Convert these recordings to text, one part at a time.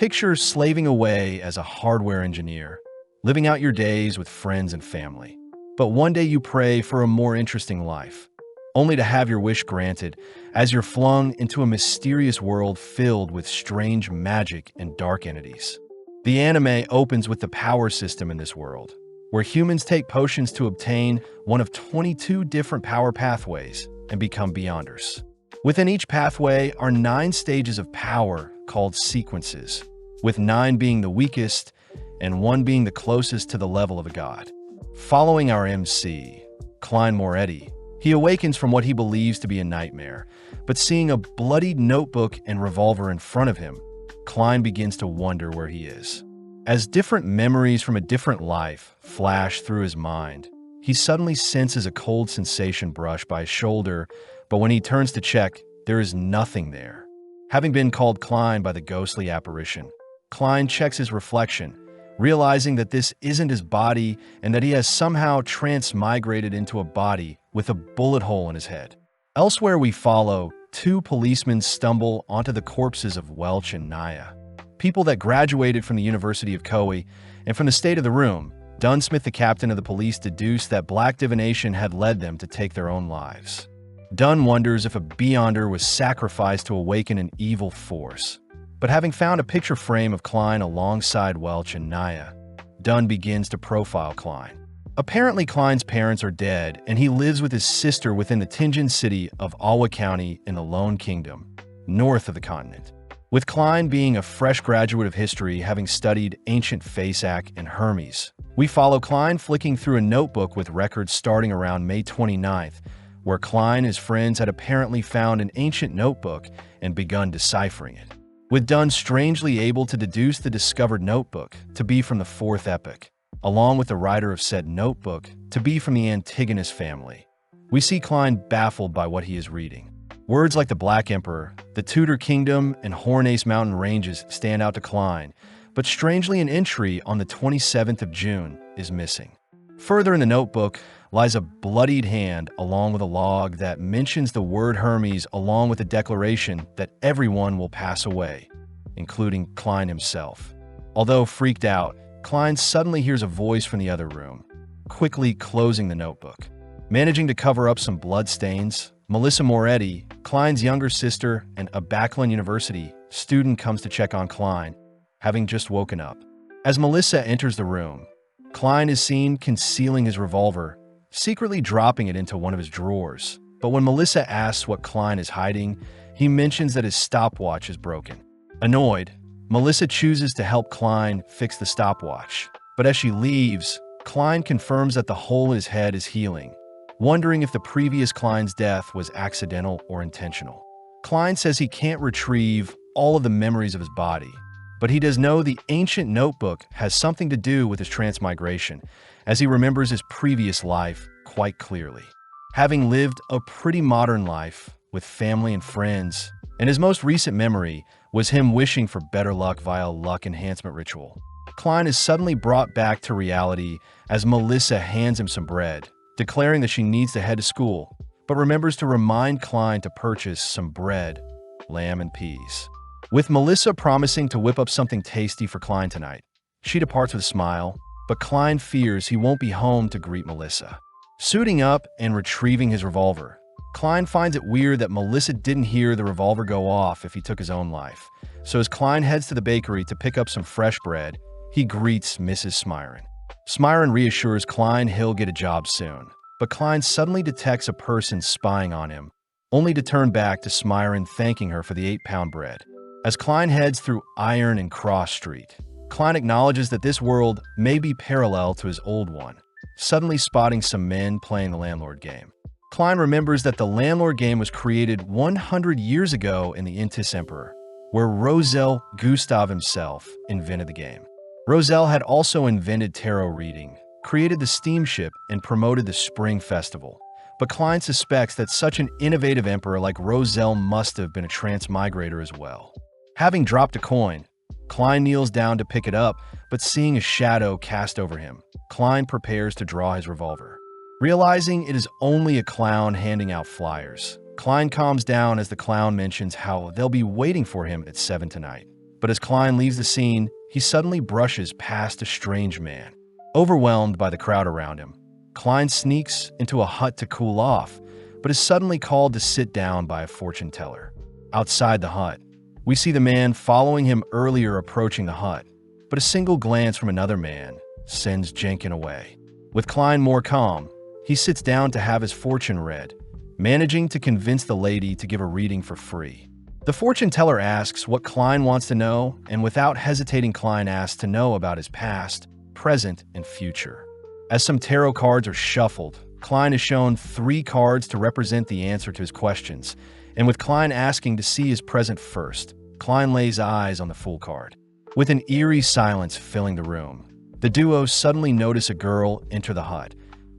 Picture slaving away as a hardware engineer, living out your days with friends and family. But one day you pray for a more interesting life, only to have your wish granted as you're flung into a mysterious world filled with strange magic and dark entities. The anime opens with the power system in this world, where humans take potions to obtain one of 22 different power pathways and become Beyonders. Within each pathway are 9 stages of power called sequences, with 9 being the weakest and 1 being the closest to the level of a god. Following our MC, Klein Moretti, he awakens from what he believes to be a nightmare, but seeing a bloodied notebook and revolver in front of him, Klein begins to wonder where he is. As different memories from a different life flash through his mind, he suddenly senses a cold sensation brush by his shoulder, but when he turns to check, there is nothing there. Having been called Klein by the ghostly apparition, Klein checks his reflection, realizing that this isn't his body and that he has somehow transmigrated into a body with a bullet hole in his head. Elsewhere we follow 2 policemen stumble onto the corpses of Welch and Naya, people that graduated from the University of Koei, and from the state of the room, Dunsmith, the captain of the police, deduced that black divination had led them to take their own lives. Dunn wonders if a Beyonder was sacrificed to awaken an evil force. But having found a picture frame of Klein alongside Welch and Naya, Dunn begins to profile Klein. Apparently, Klein's parents are dead, and he lives with his sister within the Tianjin city of Awa County in the Lone Kingdom, north of the continent. With Klein being a fresh graduate of history, having studied ancient Fasak and Hermes, we follow Klein flicking through a notebook with records starting around May 29th, where Klein and his friends had apparently found an ancient notebook and begun deciphering it, with Dunn strangely able to deduce the discovered notebook to be from the 4th epoch, along with the writer of said notebook to be from the Antigonus family. We see Klein baffled by what he is reading. Words like the Black Emperor, the Tudor Kingdom, and Hornace Mountain Ranges stand out to Klein, but strangely an entry on the 27th of June is missing. Further in the notebook lies a bloodied hand along with a log that mentions the word Hermes along with a declaration that everyone will pass away, including Klein himself. Although freaked out, Klein suddenly hears a voice from the other room, quickly closing the notebook. Managing to cover up some blood stains, Melissa Moretti, Klein's younger sister and a Backlund University student, comes to check on Klein, having just woken up. As Melissa enters the room, Klein is seen concealing his revolver, secretly dropping it into one of his drawers. But when Melissa asks what Klein is hiding, he mentions that his stopwatch is broken. Annoyed, Melissa chooses to help Klein fix the stopwatch, but as she leaves, Klein confirms that the hole in his head is healing, wondering if the previous Klein's death was accidental or intentional. Klein says he can't retrieve all of the memories of his body, but he does know the ancient notebook has something to do with his transmigration, as he remembers his previous life quite clearly. Having lived a pretty modern life with family and friends, and his most recent memory was him wishing for better luck via a luck enhancement ritual, Klein is suddenly brought back to reality as Melissa hands him some bread, declaring that she needs to head to school, but remembers to remind Klein to purchase some bread, lamb, and peas. With Melissa promising to whip up something tasty for Klein tonight, she departs with a smile, but Klein fears he won't be home to greet Melissa. Suiting up and retrieving his revolver, Klein finds it weird that Melissa didn't hear the revolver go off if he took his own life. So as Klein heads to the bakery to pick up some fresh bread, he greets Mrs. Smyron. Smyron reassures Klein he'll get a job soon, but Klein suddenly detects a person spying on him, only to turn back to Smyron thanking her for the 8-pound bread. As Klein heads through Iron and Cross Street, Klein acknowledges that this world may be parallel to his old one, suddenly spotting some men playing the landlord game. Klein remembers that the landlord game was created 100 years ago in the Intis Emperor, where Rosel Gustav himself invented the game. Rosel had also invented tarot reading, created the steamship, and promoted the Spring Festival. But Klein suspects that such an innovative emperor like Rosel must have been a transmigrator as well. Having dropped a coin, Klein kneels down to pick it up, but seeing a shadow cast over him, Klein prepares to draw his revolver. Realizing it is only a clown handing out flyers, Klein calms down as the clown mentions how they'll be waiting for him at 7 tonight. But as Klein leaves the scene, he suddenly brushes past a strange man. Overwhelmed by the crowd around him, Klein sneaks into a hut to cool off, but is suddenly called to sit down by a fortune teller. Outside the hut, we see the man following him earlier approaching the hut, but a single glance from another man sends Jenkin away. With Klein more calm, he sits down to have his fortune read, managing to convince the lady to give a reading for free. The fortune teller asks what Klein wants to know, and without hesitating, Klein asks to know about his past, present, and future. As some tarot cards are shuffled, Klein is shown 3 cards to represent the answer to his questions, and with Klein asking to see his present first, Klein lays eyes on the Fool card. With an eerie silence filling the room, the duo suddenly notice a girl enter the hut,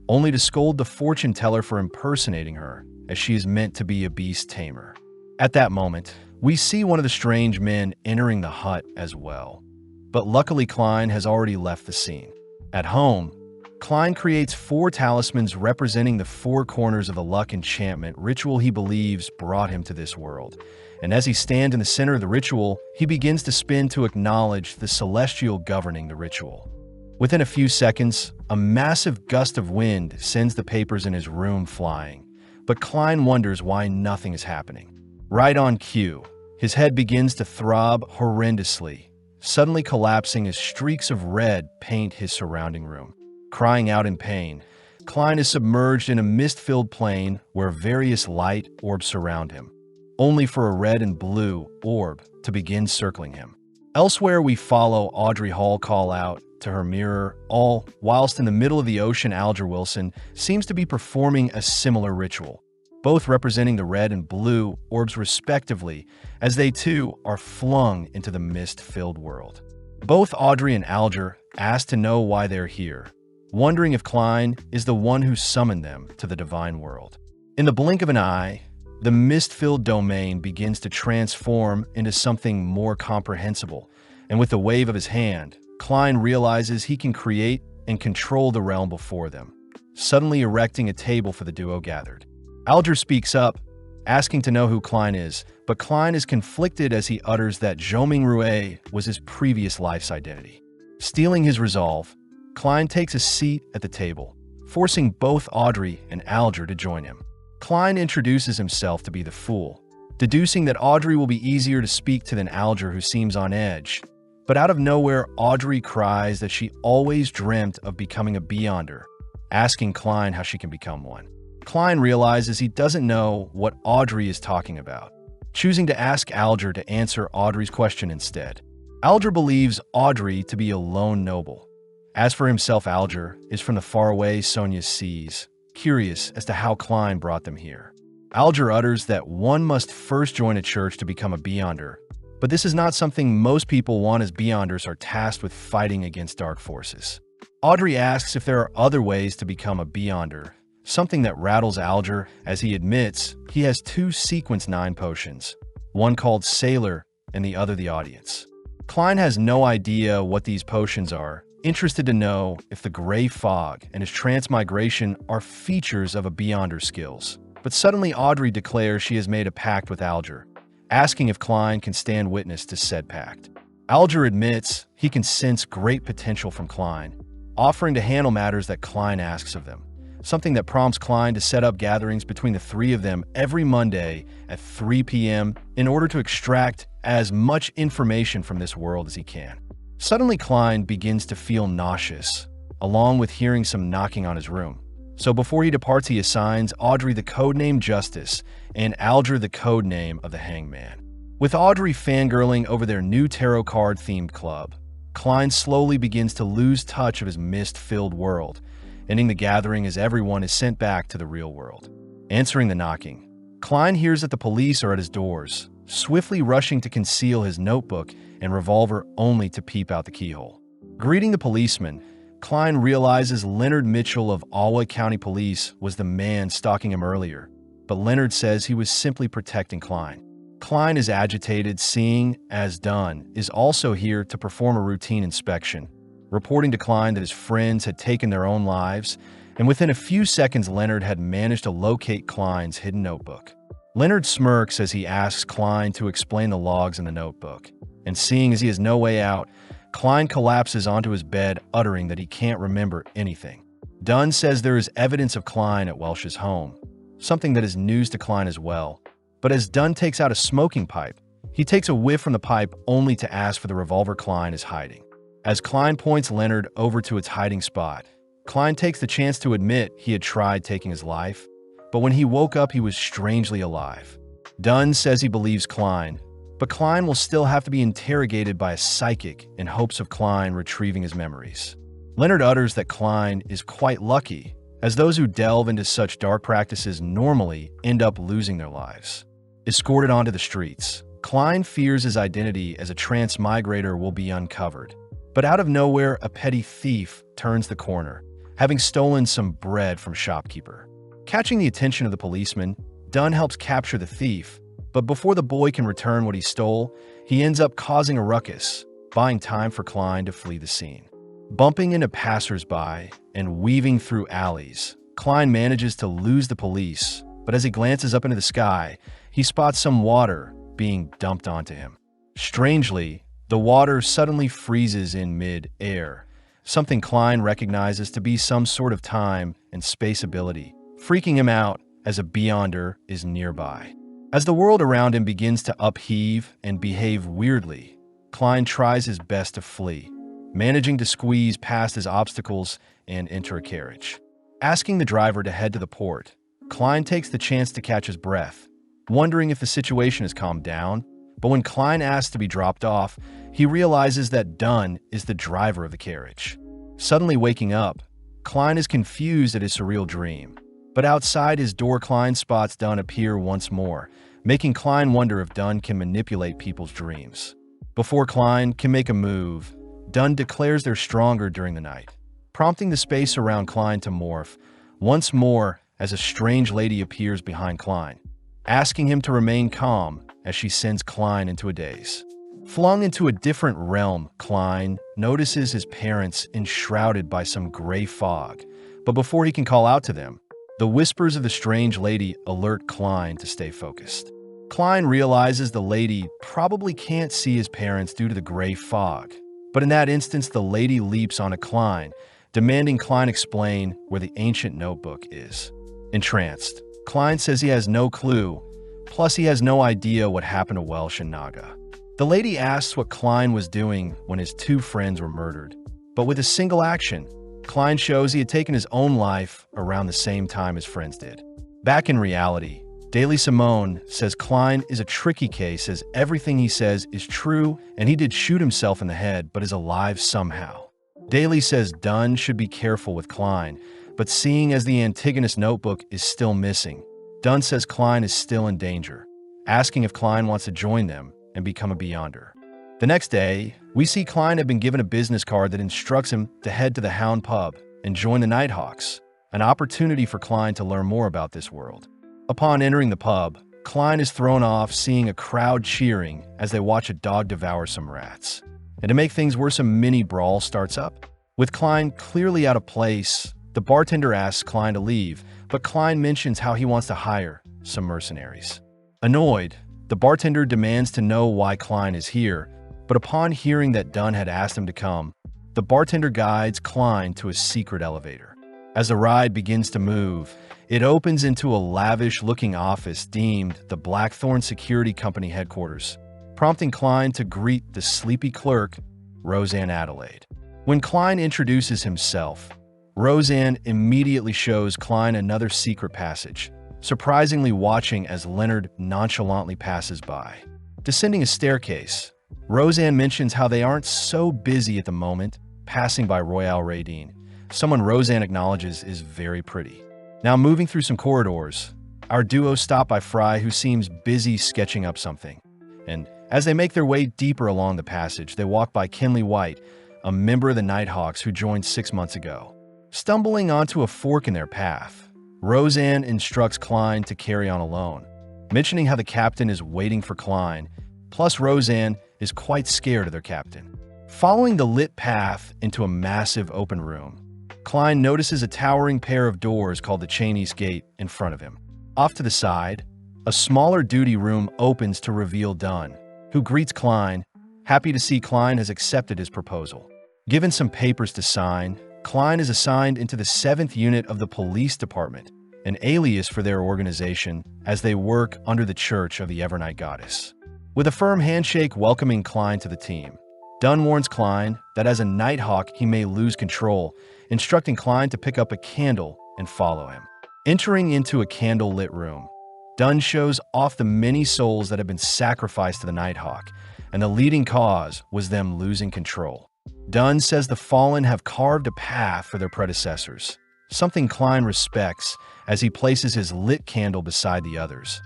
only to scold the fortune teller for impersonating her, as she is meant to be a beast tamer. At that moment, we see one of the strange men entering the hut as well. But luckily, Klein has already left the scene. At home, Klein creates 4 talismans representing the 4 corners of the luck enchantment ritual he believes brought him to this world. And as he stands in the center of the ritual, he begins to spin to acknowledge the celestial governing the ritual. Within a few seconds, a massive gust of wind sends the papers in his room flying, but Klein wonders why nothing is happening. Right on cue, his head begins to throb horrendously, suddenly collapsing as streaks of red paint his surrounding room. Crying out in pain, Klein is submerged in a mist-filled plain where various light orbs surround him, only for a red and blue orb to begin circling him. Elsewhere, we follow Audrey Hall call out to her mirror, all whilst in the middle of the ocean. Alger Wilson seems to be performing a similar ritual, both representing the red and blue orbs respectively, as they too are flung into the mist-filled world. Both Audrey and Alger ask to know why they're here, wondering if Klein is the one who summoned them to the divine world. In the blink of an eye, the mist-filled domain begins to transform into something more comprehensible, and with a wave of his hand, Klein realizes he can create and control the realm before them, suddenly erecting a table for the duo gathered. Alger speaks up, asking to know who Klein is, but Klein is conflicted as he utters that Zhoming Rue was his previous life's identity. Stealing his resolve, Klein takes a seat at the table, forcing both Audrey and Alger to join him. Klein introduces himself to be the Fool, deducing that Audrey will be easier to speak to than Alger, who seems on edge. But out of nowhere, Audrey cries that she always dreamt of becoming a Beyonder, asking Klein how she can become one. Klein realizes he doesn't know what Audrey is talking about, choosing to ask Alger to answer Audrey's question instead. Alger believes Audrey to be a lone noble. As for himself, Alger is from the faraway Sonia seas, curious as to how Klein brought them here. Alger utters that one must first join a church to become a Beyonder, but this is not something most people want, as Beyonders are tasked with fighting against dark forces. Audrey asks if there are other ways to become a Beyonder, something that rattles Alger as he admits he has 2 Sequence 9 potions, one called Sailor and the other the Audience. Klein has no idea what these potions are, interested to know if the Gray Fog and his transmigration are features of a Beyonder's skills. But suddenly Audrey declares she has made a pact with Alger, asking if Klein can stand witness to said pact. Alger admits he can sense great potential from Klein, offering to handle matters that Klein asks of them, something that prompts Klein to set up gatherings between the 3 of them every Monday at 3 p.m. in order to extract as much information from this world as he can. Suddenly, Klein begins to feel nauseous, along with hearing some knocking on his room. So before he departs, he assigns Audrey the codename Justice and Alger the codename of the Hangman. With Audrey fangirling over their new tarot card-themed club, Klein slowly begins to lose touch of his mist-filled world, ending the gathering as everyone is sent back to the real world. Answering the knocking, Klein hears that the police are at his doors, swiftly rushing to conceal his notebook and revolver only to peep out the keyhole. Greeting the policeman, Klein realizes Leonard Mitchell of Alwa County Police was the man stalking him earlier, but Leonard says he was simply protecting Klein. Klein is agitated, seeing, as Dunn is also here to perform a routine inspection, reporting to Klein that his friends had taken their own lives, and within a few seconds Leonard had managed to locate Klein's hidden notebook. Leonard smirks as he asks Klein to explain the logs in the notebook, and seeing as he has no way out, Klein collapses onto his bed, uttering that he can't remember anything. Dunn says there is evidence of Klein at Welsh's home, something that is news to Klein as well. But as Dunn takes out a smoking pipe, he takes a whiff from the pipe only to ask for the revolver Klein is hiding. As Klein points Leonard over to its hiding spot, Klein takes the chance to admit he had tried taking his life, but when he woke up, he was strangely alive. Dunn says he believes Klein, but Klein will still have to be interrogated by a psychic in hopes of Klein retrieving his memories. Leonard utters that Klein is quite lucky, as those who delve into such dark practices normally end up losing their lives. Escorted onto the streets, Klein fears his identity as a transmigrator will be uncovered. But out of nowhere, a petty thief turns the corner, having stolen some bread from a shopkeeper. Catching the attention of the policeman, Dunn helps capture the thief, but before the boy can return what he stole, he ends up causing a ruckus, buying time for Klein to flee the scene. Bumping into passersby and weaving through alleys, Klein manages to lose the police, but as he glances up into the sky, he spots some water being dumped onto him. Strangely, the water suddenly freezes in mid-air, something Klein recognizes to be some sort of time and space ability, freaking him out as a Beyonder is nearby. As the world around him begins to upheave and behave weirdly, Klein tries his best to flee, managing to squeeze past his obstacles and enter a carriage. Asking the driver to head to the port, Klein takes the chance to catch his breath, wondering if the situation has calmed down, but when Klein asks to be dropped off, he realizes that Dunn is the driver of the carriage. Suddenly waking up, Klein is confused at his surreal dream, but outside his door, Klein spots Dunn appear once more, making Klein wonder if Dunn can manipulate people's dreams. Before Klein can make a move, Dunn declares they're stronger during the night, prompting the space around Klein to morph once more as a strange lady appears behind Klein, asking him to remain calm as she sends Klein into a daze. Flung into a different realm, Klein notices his parents enshrouded by some gray fog, but before he can call out to them, the whispers of the strange lady alert Klein to stay focused. Klein realizes the lady probably can't see his parents due to the gray fog, but in that instance, the lady leaps onto Klein, demanding Klein explain where the ancient notebook is. Entranced, Klein says he has no clue, plus he has no idea what happened to Welsh and Naga. The lady asks what Klein was doing when his two friends were murdered, but with a single action, Klein shows he had taken his own life around the same time his friends did. Back in reality, Daily Simone says Klein is a tricky case as everything he says is true and he did shoot himself in the head but is alive somehow. Daly says Dunn should be careful with Klein, but seeing as the Antigonus notebook is still missing, Dunn says Klein is still in danger, asking if Klein wants to join them and become a Beyonder. The next day, we see Klein had been given a business card that instructs him to head to the Hound Pub and join the Nighthawks, an opportunity for Klein to learn more about this world. Upon entering the pub, Klein is thrown off seeing a crowd cheering as they watch a dog devour some rats. And to make things worse, a mini brawl starts up. With Klein clearly out of place, the bartender asks Klein to leave, but Klein mentions how he wants to hire some mercenaries. Annoyed, the bartender demands to know why Klein is here, but upon hearing that Dunn had asked him to come, the bartender guides Klein to a secret elevator. As the ride begins to move, it opens into a lavish-looking office deemed the Blackthorn Security Company headquarters, prompting Klein to greet the sleepy clerk, Roseanne Adelaide. When Klein introduces himself, Roseanne immediately shows Klein another secret passage, surprisingly watching as Leonard nonchalantly passes by. Descending a staircase, Roseanne mentions how they aren't so busy at the moment, passing by Royale Radine, someone Roseanne acknowledges is very pretty. Now moving through some corridors, our duo stop by Fry, who seems busy sketching up something. And as they make their way deeper along the passage, they walk by Kenley White, a member of the Nighthawks who joined 6 months ago. Stumbling onto a fork in their path, Roseanne instructs Klein to carry on alone, mentioning how the captain is waiting for Klein, plus Roseanne is quite scared of their captain. Following the lit path into a massive open room, Klein notices a towering pair of doors called the Chinese Gate in front of him. Off to the side, a smaller duty room opens to reveal Dunn, who greets Klein, Happy to see Klein has accepted his proposal. Given some papers to sign, Klein is assigned into the 7th unit of the police department, an alias for their organization, as they work under the Church of the Evernight Goddess. With a firm handshake welcoming Klein to the team, Dunn warns Klein that as a Nighthawk he may lose control, instructing Klein to pick up a candle and follow him. Entering into a candle-lit room, Dunn shows off the many souls that have been sacrificed to the Nighthawk, and the leading cause was them losing control. Dunn says the Fallen have carved a path for their predecessors, something Klein respects as he places his lit candle beside the others,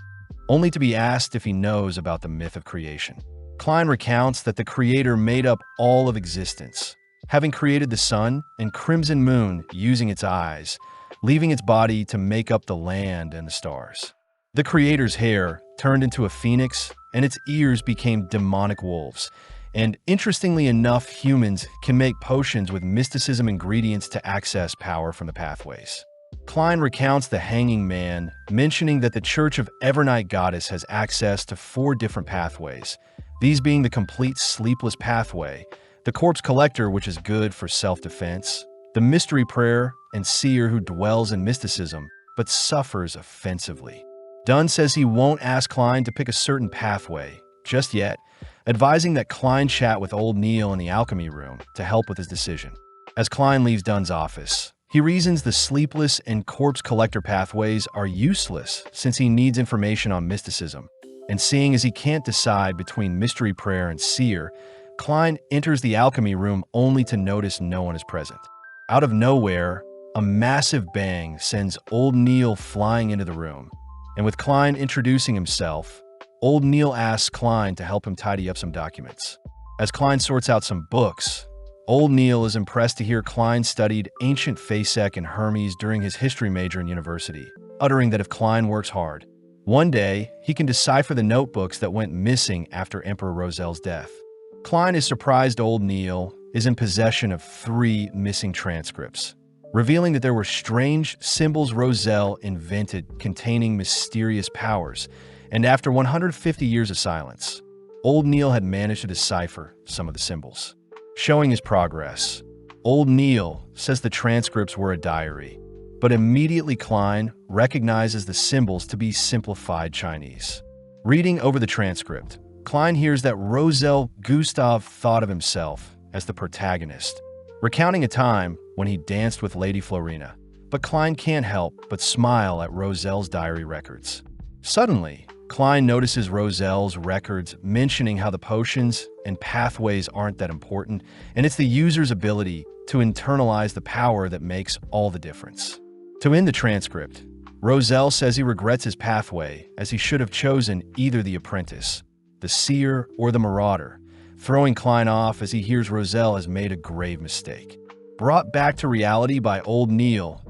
only to be asked if he knows about the myth of creation. Klein recounts that the Creator made up all of existence, having created the sun and crimson moon using its eyes, leaving its body to make up the land and the stars. The Creator's hair turned into a phoenix, and its ears became demonic wolves. And interestingly enough, humans can make potions with mysticism ingredients to access power from the pathways. Klein recounts the Hanging Man, mentioning that the Church of Evernight Goddess has access to 4 different pathways, these being the complete sleepless pathway, the Corpse Collector, which is good for self-defense, the Mystery Prayer, and Seer, who dwells in mysticism, but suffers offensively. Dunn says he won't ask Klein to pick a certain pathway just yet, advising that Klein chat with Old Neil in the alchemy room to help with his decision. As Klein leaves Dunn's office, he reasons the Sleepless and Corpse Collector pathways are useless since he needs information on mysticism, and seeing as he can't decide between Mystery Prayer and Seer, Klein enters the alchemy room only to notice no one is present. Out of nowhere, a massive bang sends Old Neil flying into the room, and with Klein introducing himself, Old Neil asks Klein to help him tidy up some documents. As Klein sorts out some books, Old Neil is impressed to hear Klein studied ancient Fasek and Hermes during his history major in university, uttering that if Klein works hard, one day he can decipher the notebooks that went missing after Emperor Rosel's death. Klein is surprised Old Neil is in possession of 3 missing transcripts, revealing that there were strange symbols Rosel invented containing mysterious powers, and after 150 years of silence, Old Neil had managed to decipher some of the symbols. Showing his progress, Old Neil says the transcripts were a diary, but immediately Klein recognizes the symbols to be simplified Chinese. Reading over the transcript, Klein hears that Rosel Gustav thought of himself as the protagonist, recounting a time when he danced with Lady Florina, but Klein can't help but smile at Rosel's diary records. Suddenly, Klein notices Rosel's records mentioning how the potions and pathways aren't that important, and it's the user's ability to internalize the power that makes all the difference. To end the transcript, Rosel says he regrets his pathway as he should have chosen either the apprentice, the seer, or the marauder, throwing Klein off as he hears Rosel has made a grave mistake. Brought back to reality by Old Neil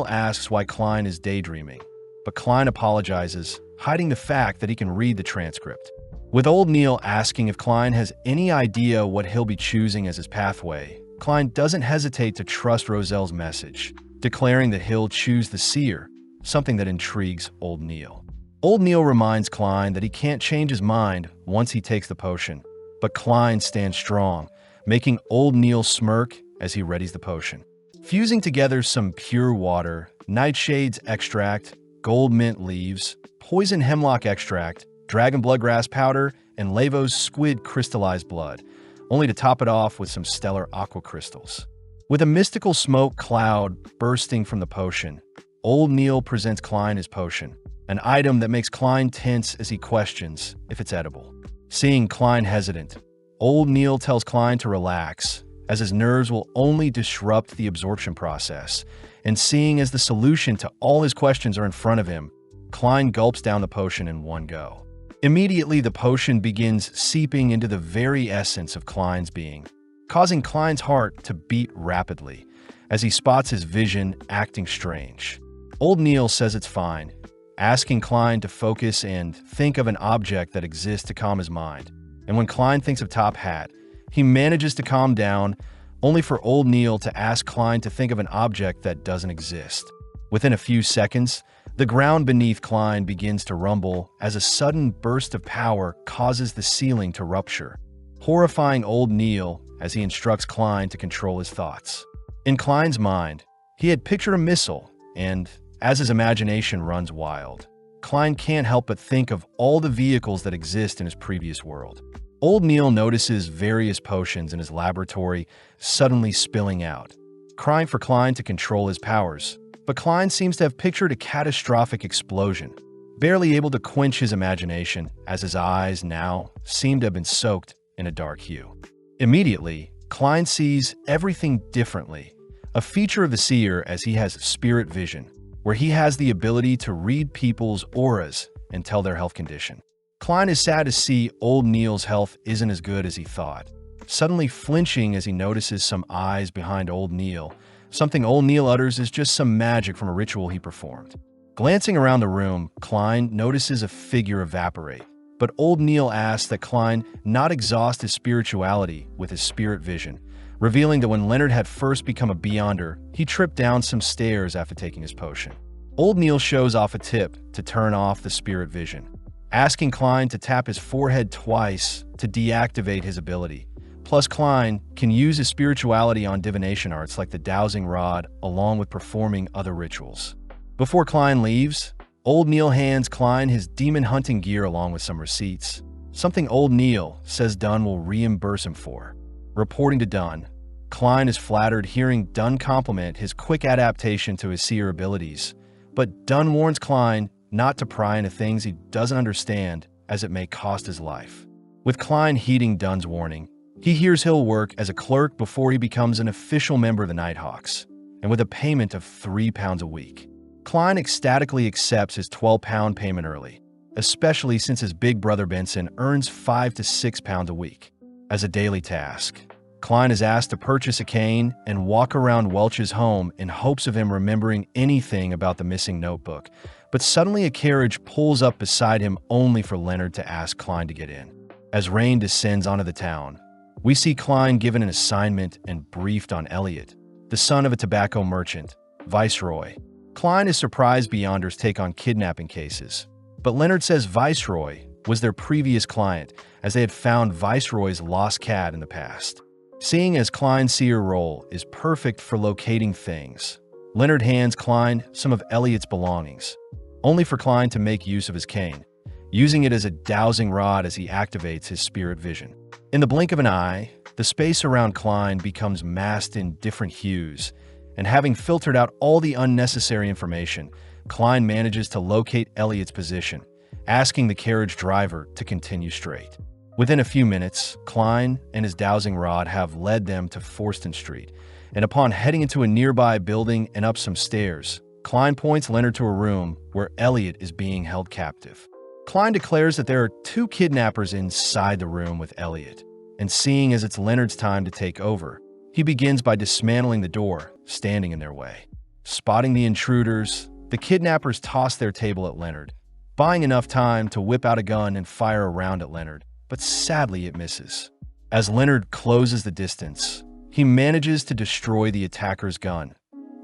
asks why Klein is daydreaming, but Klein apologizes, hiding the fact that he can read the transcript. With Old Neil asking if Klein has any idea what he'll be choosing as his pathway, Klein doesn't hesitate to trust Rosel's message, declaring that he'll choose the seer, something that intrigues Old Neil. Old Neil reminds Klein that he can't change his mind once he takes the potion, but Klein stands strong, making Old Neil smirk as he readies the potion. Fusing together some pure water, nightshade's extract, gold mint leaves, poison hemlock extract, dragon bloodgrass powder, and Lavo's squid crystallized blood, only to top it off with some stellar aqua crystals. With a mystical smoke cloud bursting from the potion, Old Neil presents Klein his potion, an item that makes Klein tense as he questions if it's edible. Seeing Klein hesitant, Old Neil tells Klein to relax, as his nerves will only disrupt the absorption process, and seeing as the solution to all his questions are in front of him, Klein gulps down the potion in one go. Immediately, the potion begins seeping into the very essence of Klein's being, causing Klein's heart to beat rapidly as he spots his vision acting strange. Old Neil says it's fine, asking Klein to focus and think of an object that exists to calm his mind. And when Klein thinks of Top Hat, he manages to calm down, only for Old Neil to ask Klein to think of an object that doesn't exist. Within a few seconds, the ground beneath Klein begins to rumble as a sudden burst of power causes the ceiling to rupture. horrifying old Neil as he instructs Klein to control his thoughts. In Klein's mind, he had pictured a missile, and as his imagination runs wild, Klein can't help but think of all the vehicles that exist in his previous world. Old Neil notices various potions in his laboratory suddenly spilling out, crying for Klein to control his powers, but Klein seems to have pictured a catastrophic explosion, barely able to quench his imagination as his eyes now seem to have been soaked in a dark hue. Immediately, Klein sees everything differently, a feature of the seer as he has spirit vision, where he has the ability to read people's auras and tell their health condition. Klein is sad to see old Neil's health isn't as good as he thought, suddenly flinching as he notices some eyes behind old Neil. Something old Neil utters is just some magic from a ritual he performed. Glancing around the room, Klein notices a figure evaporate, but old Neil asks that Klein not exhaust his spirituality with his spirit vision, revealing that when Leonard had first become a Beyonder, he tripped down some stairs after taking his potion. Old Neil shows off a tip to turn off the spirit vision, asking Klein to tap his forehead twice to deactivate his ability. Plus, Klein can use his spirituality on divination arts like the dowsing rod along with performing other rituals. Before Klein leaves, old Neil hands Klein his demon hunting gear along with some receipts, something old Neil says Dunn will reimburse him for. Reporting to Dunn, Klein is flattered hearing Dunn compliment his quick adaptation to his seer abilities, but Dunn warns Klein not to pry into things he doesn't understand as it may cost his life. With Klein heeding Dunn's warning, he hears he'll work as a clerk before he becomes an official member of the Nighthawks, and with a payment of £3 a week. Klein ecstatically accepts his £12 payment early, especially since his big brother Benson earns £5 to £6 a week. As a daily task, Klein is asked to purchase a cane and walk around Welch's home in hopes of him remembering anything about the missing notebook, but suddenly a carriage pulls up beside him only for Leonard to ask Klein to get in. As rain descends onto the town, we see Klein given an assignment and briefed on Elliot, the son of a tobacco merchant, Viceroy. Klein is surprised Beyonders take on kidnapping cases, but Leonard says Viceroy was their previous client as they had found Viceroy's lost cat in the past. Seeing as Klein's seer role is perfect for locating things, Leonard hands Klein some of Elliot's belongings, only for Klein to make use of his cane, using it as a dowsing rod as he activates his spirit vision. In the blink of an eye, the space around Klein becomes masked in different hues, and having filtered out all the unnecessary information, Klein manages to locate Elliot's position, asking the carriage driver to continue straight. Within a few minutes, Klein and his dowsing rod have led them to Forston Street, and upon heading into a nearby building and up some stairs, Klein points Leonard to a room where Elliot is being held captive. Klein declares that there are 2 kidnappers inside the room with Elliot, and seeing as it's Leonard's time to take over, he begins by dismantling the door standing in their way. Spotting the intruders, the kidnappers toss their table at Leonard, buying enough time to whip out a gun and fire a round at Leonard, but sadly it misses. As Leonard closes the distance, he manages to destroy the attacker's gun,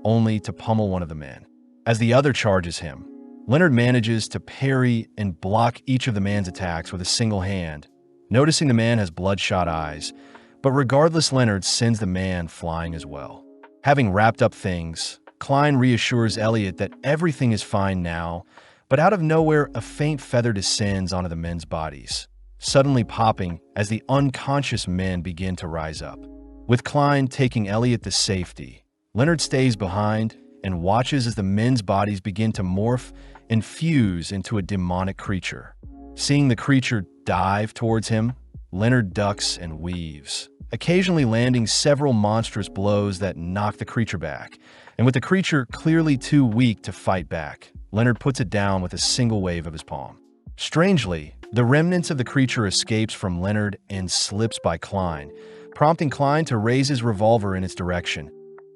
only to pummel one of the men. As the other charges him, Leonard manages to parry and block each of the man's attacks with a single hand, noticing the man has bloodshot eyes, but regardless, Leonard sends the man flying as well. Having wrapped up things, Klein reassures Elliot that everything is fine now, but out of nowhere a faint feather descends onto the men's bodies, suddenly popping as the unconscious men begin to rise up. With Klein taking Elliot to safety, Leonard stays behind and watches as the men's bodies begin to morph and fuse into a demonic creature. Seeing the creature dive towards him, Leonard ducks and weaves, occasionally landing several monstrous blows that knock the creature back, and with the creature clearly too weak to fight back, Leonard puts it down with a single wave of his palm. Strangely, the remnants of the creature escapes from Leonard and slips by Klein, prompting Klein to raise his revolver in its direction,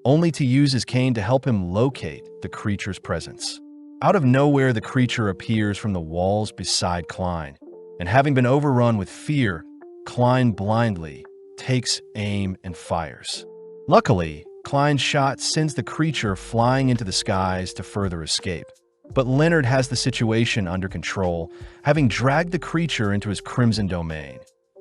only to use his cane to help him locate the creature's presence. Out of nowhere, the creature appears from the walls beside Klein, and having been overrun with fear, Klein blindly takes aim and fires. Luckily, Klein's shot sends the creature flying into the skies to further escape. But Leonard has the situation under control, having dragged the creature into his crimson domain.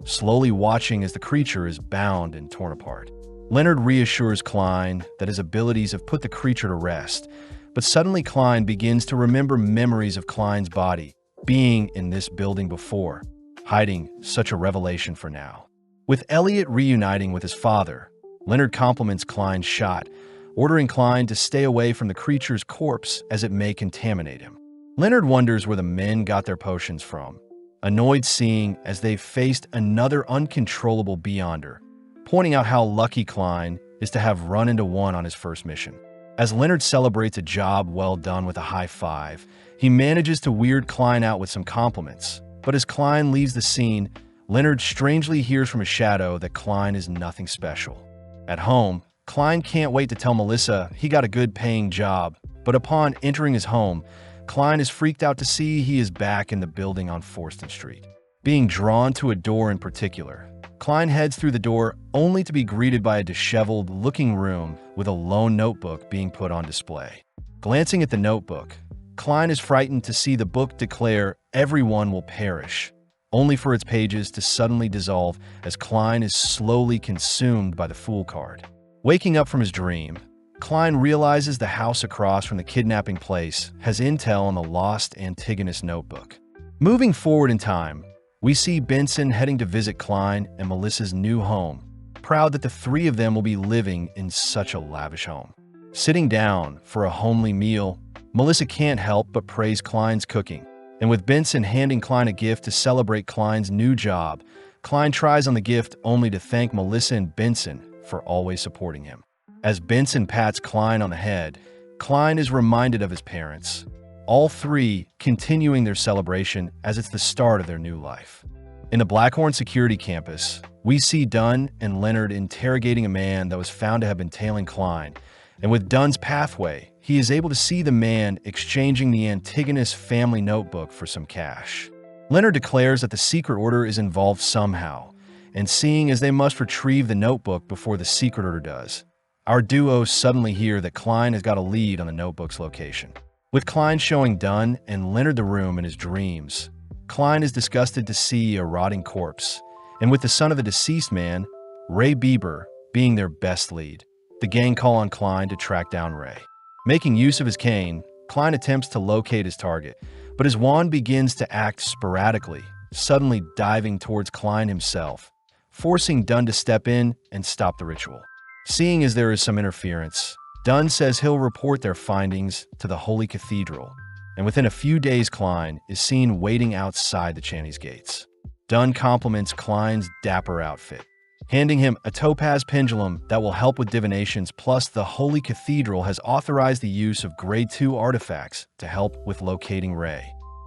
slowly watching as the creature is bound and torn apart. Leonard reassures Klein that his abilities have put the creature to rest, but suddenly Klein begins to remember memories of Klein's body being in this building before, hiding such a revelation for now. With Elliot reuniting with his father, Leonard compliments Klein's shot, ordering Klein to stay away from the creature's corpse as it may contaminate him. Leonard wonders where the men got their potions from, annoyed seeing as they faced another uncontrollable beyonder, pointing out how lucky Klein is to have run into one on his first mission. As Leonard celebrates a job well done with a high five, he manages to weird Klein out with some compliments. But as Klein leaves the scene, Leonard strangely hears from a shadow that Klein is nothing special. At home, Klein can't wait to tell Melissa he got a good-paying job, but upon entering his home, Klein is freaked out to see he is back in the building on Forston Street. Being drawn to a door in particular, Klein heads through the door only to be greeted by a disheveled-looking room with a lone notebook being put on display. Glancing at the notebook, Klein is frightened to see the book declare everyone will perish, only for its pages to suddenly dissolve as Klein is slowly consumed by the Fool card. Waking up from his dream, Klein realizes the house across from the kidnapping place has intel on the lost Antigonus notebook. Moving forward in time, we see Benson heading to visit Klein and Melissa's new home, proud that the three of them will be living in such a lavish home. Sitting down for a homely meal, Melissa can't help but praise Klein's cooking, and with Benson handing Klein a gift to celebrate Klein's new job, Klein tries on the gift only to thank Melissa and Benson for always supporting him. As Benson pats Klein on the head, Klein is reminded of his parents, all three continuing their celebration as it's the start of their new life. In the Blackhorn security campus, we see Dunn and Leonard interrogating a man that was found to have been tailing Klein, and with Dunn's pathway, he is able to see the man exchanging the Antigonus family notebook for some cash. Leonard declares that the secret order is involved somehow, and seeing as they must retrieve the notebook before the secret order does, our duo suddenly hear that Klein has got a lead on the notebook's location. With Klein showing Dunn and Leonard the room in his dreams, Klein is disgusted to see a rotting corpse, and with the son of the deceased man, Ray Bieber, being their best lead, the gang call on Klein to track down Ray. Making use of his cane, Klein attempts to locate his target, but his wand begins to act sporadically, suddenly diving towards Klein himself, forcing Dunn to step in and stop the ritual. Seeing as there is some interference, Dunn says he'll report their findings to the Holy Cathedral, and within a few days Klein is seen waiting outside the Chinese gates. Dunn compliments Klein's dapper outfit, handing him a topaz pendulum that will help with divinations, plus the Holy Cathedral has authorized the use of Grade 2 artifacts to help with locating Ray.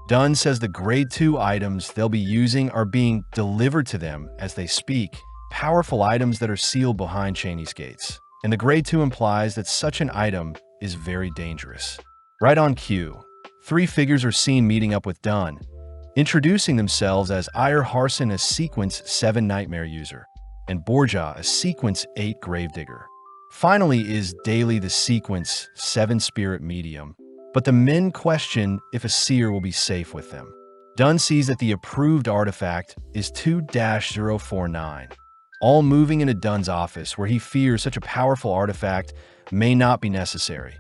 Dunn says the Grade 2 items they'll be using are being delivered to them as they speak, powerful items that are sealed behind Chinese gates. And the Grade 2 implies that such an item is very dangerous. Right on cue, three figures are seen meeting up with Dunn, introducing themselves as Ire Harson, a Sequence 7 Nightmare user, and Borja, a Sequence 8 Gravedigger. Finally is Daly, the Sequence 7 Spirit Medium, but the men question if a seer will be safe with them. Dunn sees that the approved artifact is 2-049, all moving into Dunn's office where he fears such a powerful artifact may not be necessary.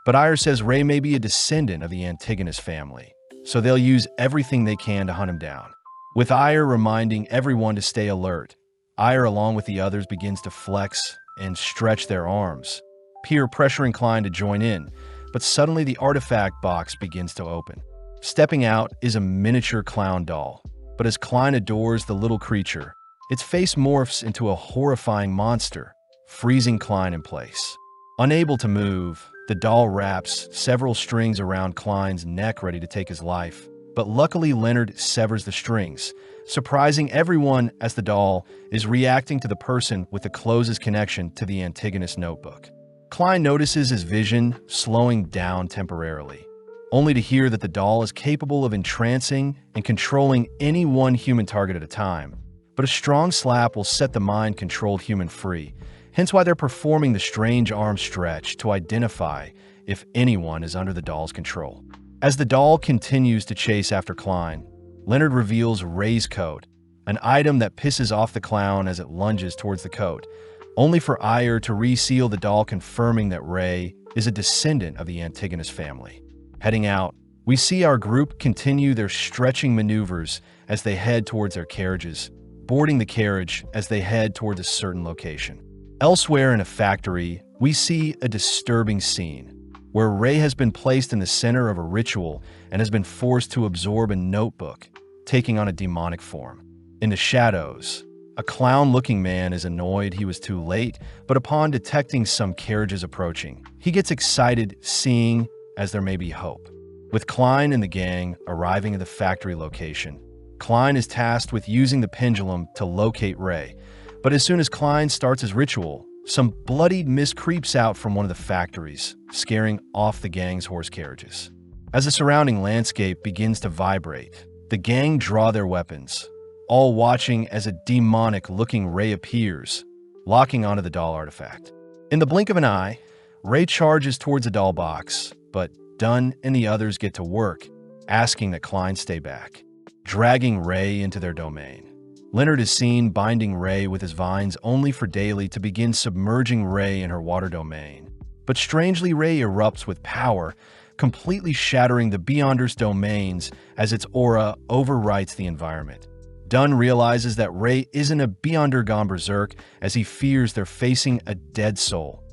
But Ire says Ray may be a descendant of the Antigonus family, so they'll use everything they can to hunt him down. With Ire reminding everyone to stay alert, Ire along with the others begins to flex and stretch their arms, peer pressuring Klein to join in, but suddenly the artifact box begins to open. Stepping out is a miniature clown doll, but as Klein adores the little creature, its face morphs into a horrifying monster, freezing Klein in place. Unable to move, the doll wraps several strings around Klein's neck ready to take his life, but luckily Leonard severs the strings, surprising everyone as the doll is reacting to the person with the closest connection to the Antigonus notebook. Klein notices his vision slowing down temporarily, only to hear that the doll is capable of entrancing and controlling any one human target at a time. But a strong slap will set the mind-controlled human free, hence why they're performing the strange arm stretch to identify if anyone is under the doll's control. As the doll continues to chase after Klein, Leonard reveals Ray's code, an item that pisses off the clown as it lunges towards the coat, only for Ire to reseal the doll, confirming that Ray is a descendant of the Antigonus family. Heading out, we see our group continue their stretching maneuvers as they head towards their carriages, boarding the carriage as they head towards a certain location. Elsewhere in a factory, we see a disturbing scene where Ray has been placed in the center of a ritual and has been forced to absorb a notebook, taking on a demonic form. In the shadows, a clown-looking man is annoyed he was too late, but upon detecting some carriages approaching, he gets excited, seeing as there may be hope. With Klein and the gang arriving at the factory location, Klein is tasked with using the pendulum to locate Ray, but as soon as Klein starts his ritual, some bloodied mist creeps out from one of the factories, scaring off the gang's horse carriages. As the surrounding landscape begins to vibrate, the gang draw their weapons, all watching as a demonic-looking Ray appears, locking onto the doll artifact. In the blink of an eye, Ray charges towards the doll box, but Dunn and the others get to work, asking that Klein stay back, dragging Ray into their domain. Leonard is seen binding Ray with his vines, only for Daly to begin submerging Ray in her water domain. But strangely, Ray erupts with power, completely shattering the Beyonder's domains as its aura overwrites the environment. Dunn realizes that Ray isn't a Beyonder gone berserk, as he fears they're facing a dead soul,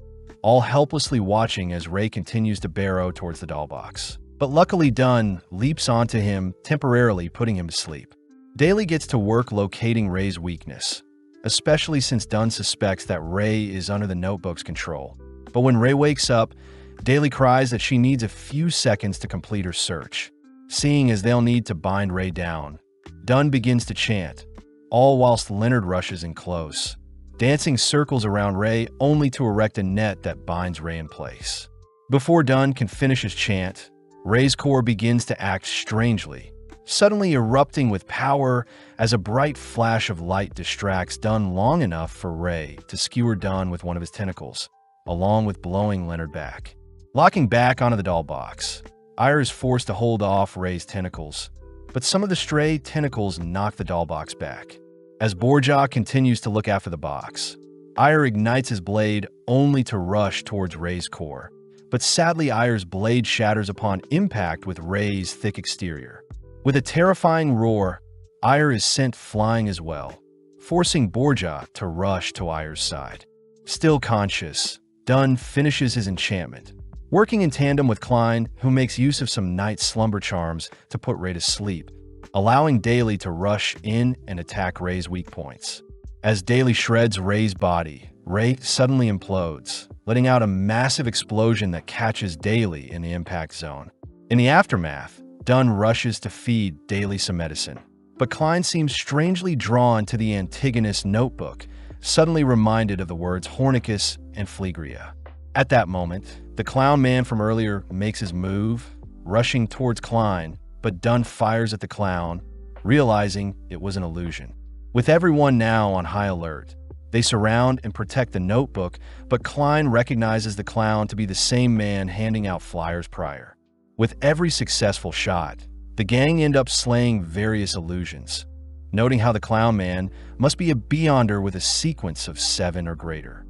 all helplessly watching as Ray continues to barrow towards the doll box. But luckily, Dunn leaps onto him, temporarily putting him to sleep. Daly gets to work locating Ray's weakness, especially since Dunn suspects that Ray is under the notebook's control. But when Ray wakes up, Daly cries that she needs a few seconds to complete her search. Seeing as they'll need to bind Ray down, Dunn begins to chant, all whilst Leonard rushes in close, dancing circles around Ray only to erect a net that binds Ray in place. Before Dunn can finish his chant, Ray's core begins to act strangely, suddenly erupting with power as a bright flash of light distracts Dunn long enough for Ray to skewer Dunn with one of his tentacles, along with blowing Leonard back. Locking back onto the doll box, Ire is forced to hold off Ray's tentacles, but some of the stray tentacles knock the doll box back. As Borja continues to look after the box, Ire ignites his blade only to rush towards Ray's core, but sadly Ire's blade shatters upon impact with Ray's thick exterior. With a terrifying roar, Ire is sent flying as well, forcing Borja to rush to Ire's side. Still conscious, Dunn finishes his enchantment, working in tandem with Klein, who makes use of some night slumber charms to put Ray to sleep, allowing Daly to rush in and attack Ray's weak points. As Daly shreds Ray's body, Ray suddenly implodes, letting out a massive explosion that catches Daly in the impact zone. In the aftermath, Dunn rushes to feed Daly some medicine, but Klein seems strangely drawn to the Antigonus notebook, suddenly reminded of the words Hornicus and Phlegria. At that moment, the clown man from earlier makes his move, rushing towards Klein, but Dunn fires at the clown, realizing it was an illusion. With everyone now on high alert, they surround and protect the notebook, but Klein recognizes the clown to be the same man handing out flyers prior. With every successful shot, the gang end up slaying various illusions, noting how the clown man must be a Beyonder with a sequence of 7 or greater.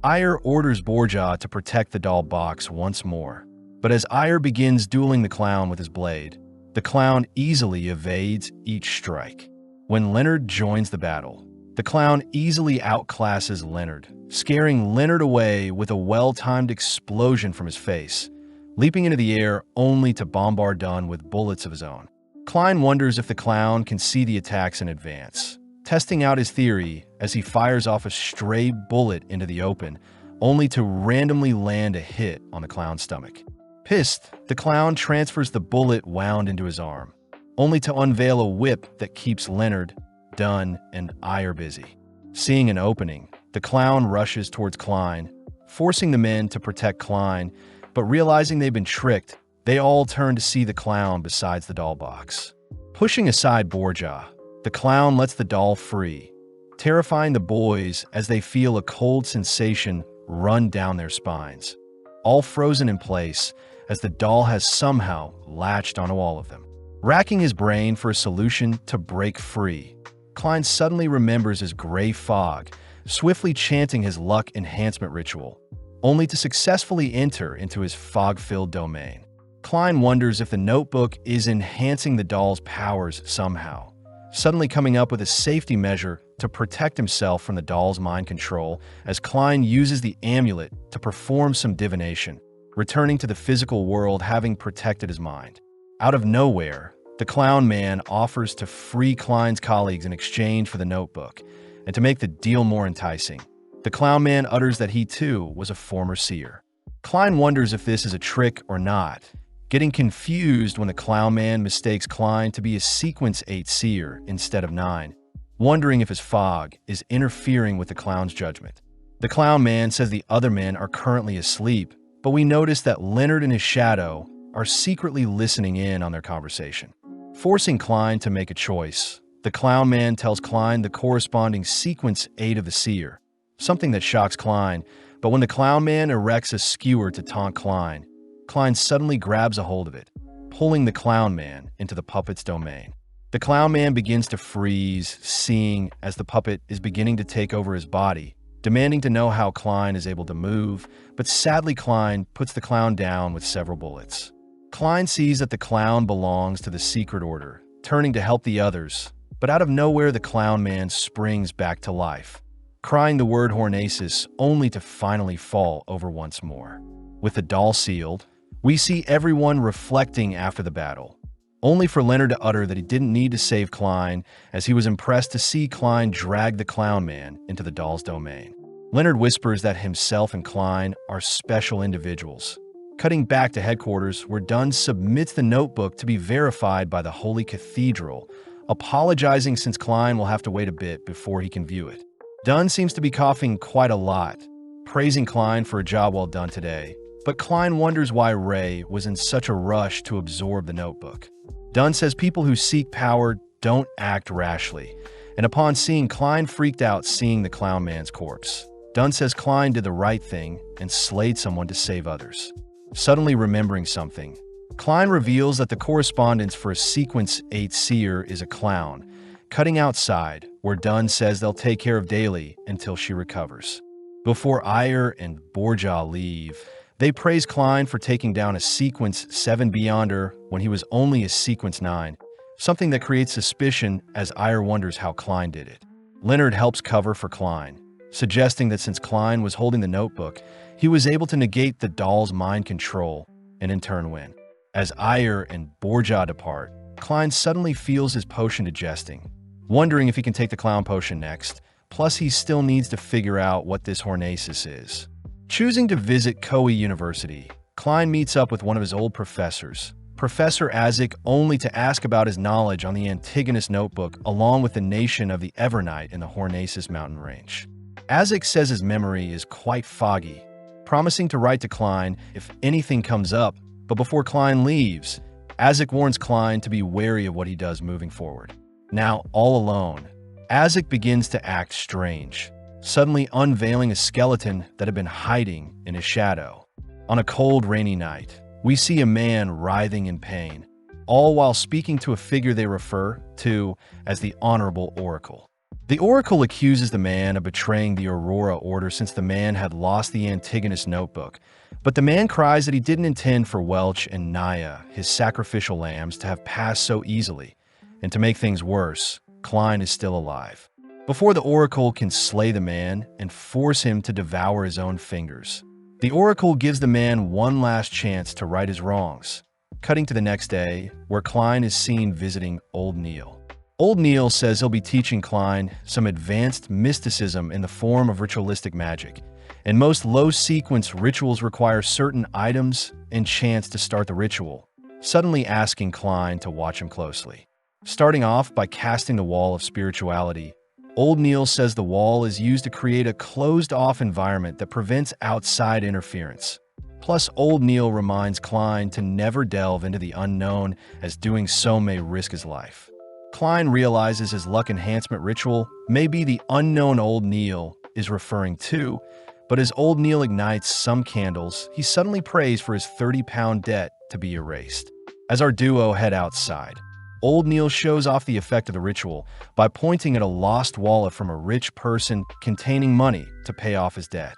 Ire orders Borja to protect the doll box once more, but as Ire begins dueling the clown with his blade, the clown easily evades each strike. When Leonard joins the battle, the clown easily outclasses Leonard, scaring Leonard away with a well-timed explosion from his face, leaping into the air only to bombard Dunn with bullets of his own. Klein wonders if the clown can see the attacks in advance, testing out his theory as he fires off a stray bullet into the open, only to randomly land a hit on the clown's stomach. Pissed, the clown transfers the bullet wound into his arm, only to unveil a whip that keeps Leonard, Dunn, and Ire busy. Seeing an opening, the clown rushes towards Klein, forcing the men to protect Klein, but realizing they've been tricked, they all turn to see the clown besides the doll box. Pushing aside Borja, the clown lets the doll free, terrifying the boys as they feel a cold sensation run down their spines, all frozen in place as the doll has somehow latched onto all of them. Racking his brain for a solution to break free, Klein suddenly remembers his gray fog, swiftly chanting his luck enhancement ritual, only to successfully enter into his fog-filled domain. Klein wonders if the notebook is enhancing the doll's powers somehow, suddenly coming up with a safety measure to protect himself from the doll's mind control as Klein uses the amulet to perform some divination, returning to the physical world having protected his mind. Out of nowhere, the clown man offers to free Klein's colleagues in exchange for the notebook, and to make the deal more enticing, the clown man utters that he too was a former seer. Klein wonders if this is a trick or not, getting confused when the clown man mistakes Klein to be a sequence 8 seer instead of 9, wondering if his fog is interfering with the clown's judgment. The clown man says the other men are currently asleep, but we notice that Leonard and his shadow are secretly listening in on their conversation. Forcing Klein to make a choice, the clown man tells Klein the corresponding sequence 8 of the seer, something that shocks Klein, but when the clown man erects a skewer to taunt Klein, Klein suddenly grabs a hold of it, pulling the clown man into the puppet's domain. The clown man begins to freeze, seeing as the puppet is beginning to take over his body, demanding to know how Klein is able to move, but sadly Klein puts the clown down with several bullets. Klein sees that the clown belongs to the secret order, turning to help the others, but out of nowhere the clown man springs back to life, crying the word Hornaces only to finally fall over once more. With the doll sealed, we see everyone reflecting after the battle, only for Leonard to utter that he didn't need to save Klein, as he was impressed to see Klein drag the clown man into the doll's domain. Leonard whispers that himself and Klein are special individuals. Cutting back to headquarters, where Dunn submits the notebook to be verified by the Holy Cathedral, apologizing since Klein will have to wait a bit before he can view it. Dunn seems to be coughing quite a lot, praising Klein for a job well done today, but Klein wonders why Ray was in such a rush to absorb the notebook. Dunn says people who seek power don't act rashly, and upon seeing Klein freaked out seeing the clown man's corpse, Dunn says Klein did the right thing and slayed someone to save others. Suddenly remembering something, Klein reveals that the correspondence for a sequence 8 seer is a clown, cutting outside, where Dunn says they'll take care of Daly until she recovers. Before Ayer and Borja leave, they praise Klein for taking down a sequence 7 Beyonder when he was only a sequence 9, something that creates suspicion as Ayer wonders how Klein did it. Leonard helps cover for Klein, suggesting that since Klein was holding the notebook, he was able to negate the doll's mind control and in turn win. As Ayer and Borja depart, Klein suddenly feels his potion digesting, wondering if he can take the clown potion next, plus he still needs to figure out what this Hornaces is. Choosing to visit Koei University, Klein meets up with one of his old professors, Professor Azik, only to ask about his knowledge on the Antigonus notebook along with the nation of the Evernight in the Hornaces mountain range. Azik says his memory is quite foggy, promising to write to Klein if anything comes up, but before Klein leaves, Azik warns Klein to be wary of what he does moving forward. Now, all alone, Azik begins to act strange, suddenly unveiling a skeleton that had been hiding in his shadow. On a cold, rainy night, we see a man writhing in pain, all while speaking to a figure they refer to as the Honorable Oracle. The Oracle accuses the man of betraying the Aurora Order since the man had lost the Antigonus notebook, but the man cries that he didn't intend for Welch and Naya, his sacrificial lambs, to have passed so easily, and to make things worse, Klein is still alive. Before the Oracle can slay the man and force him to devour his own fingers, the Oracle gives the man one last chance to right his wrongs, cutting to the next day, where Klein is seen visiting Old Neil. Old Neil says he'll be teaching Klein some advanced mysticism in the form of ritualistic magic, and most low-sequence rituals require certain items and chants to start the ritual, suddenly asking Klein to watch him closely. Starting off by casting the wall of spirituality, Old Neil says the wall is used to create a closed-off environment that prevents outside interference. Plus, Old Neil reminds Klein to never delve into the unknown, as doing so may risk his life. Klein realizes his luck enhancement ritual may be the unknown Old Neil is referring to, but as Old Neil ignites some candles, he suddenly prays for his 30-pound debt to be erased. As our duo head outside, Old Neil shows off the effect of the ritual by pointing at a lost wallet from a rich person containing money to pay off his debt.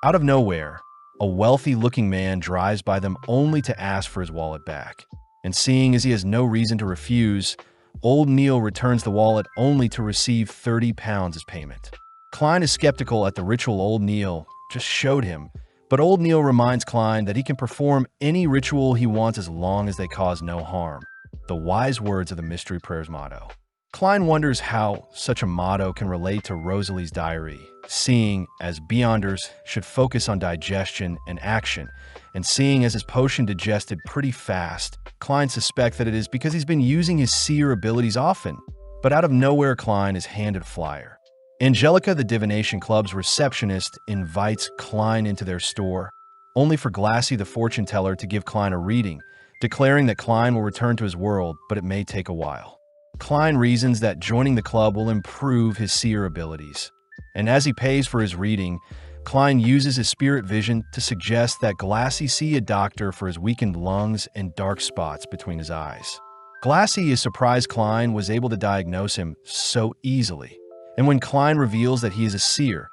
Out of nowhere, a wealthy-looking man drives by them only to ask for his wallet back. And seeing as he has no reason to refuse, Old Neil returns the wallet only to receive 30 pounds as payment. Klein is skeptical at the ritual Old Neil just showed him, but Old Neil reminds Klein that he can perform any ritual he wants as long as they cause no harm. The wise words of the Mystery Prayers motto. Klein wonders how such a motto can relate to Rosalie's diary, seeing as Beyonders should focus on digestion and action, and seeing as his potion digested pretty fast, Klein suspects that it is because he's been using his seer abilities often. But out of nowhere, Klein is handed a flyer. Angelica, the Divination Club's receptionist, invites Klein into their store, only for Glassy, the fortune teller, to give Klein a reading, declaring that Klein will return to his world, but it may take a while. Klein reasons that joining the club will improve his seer abilities. And as he pays for his reading, Klein uses his spirit vision to suggest that Glassy see a doctor for his weakened lungs and dark spots between his eyes. Glassy is surprised Klein was able to diagnose him so easily. And when Klein reveals that he is a seer,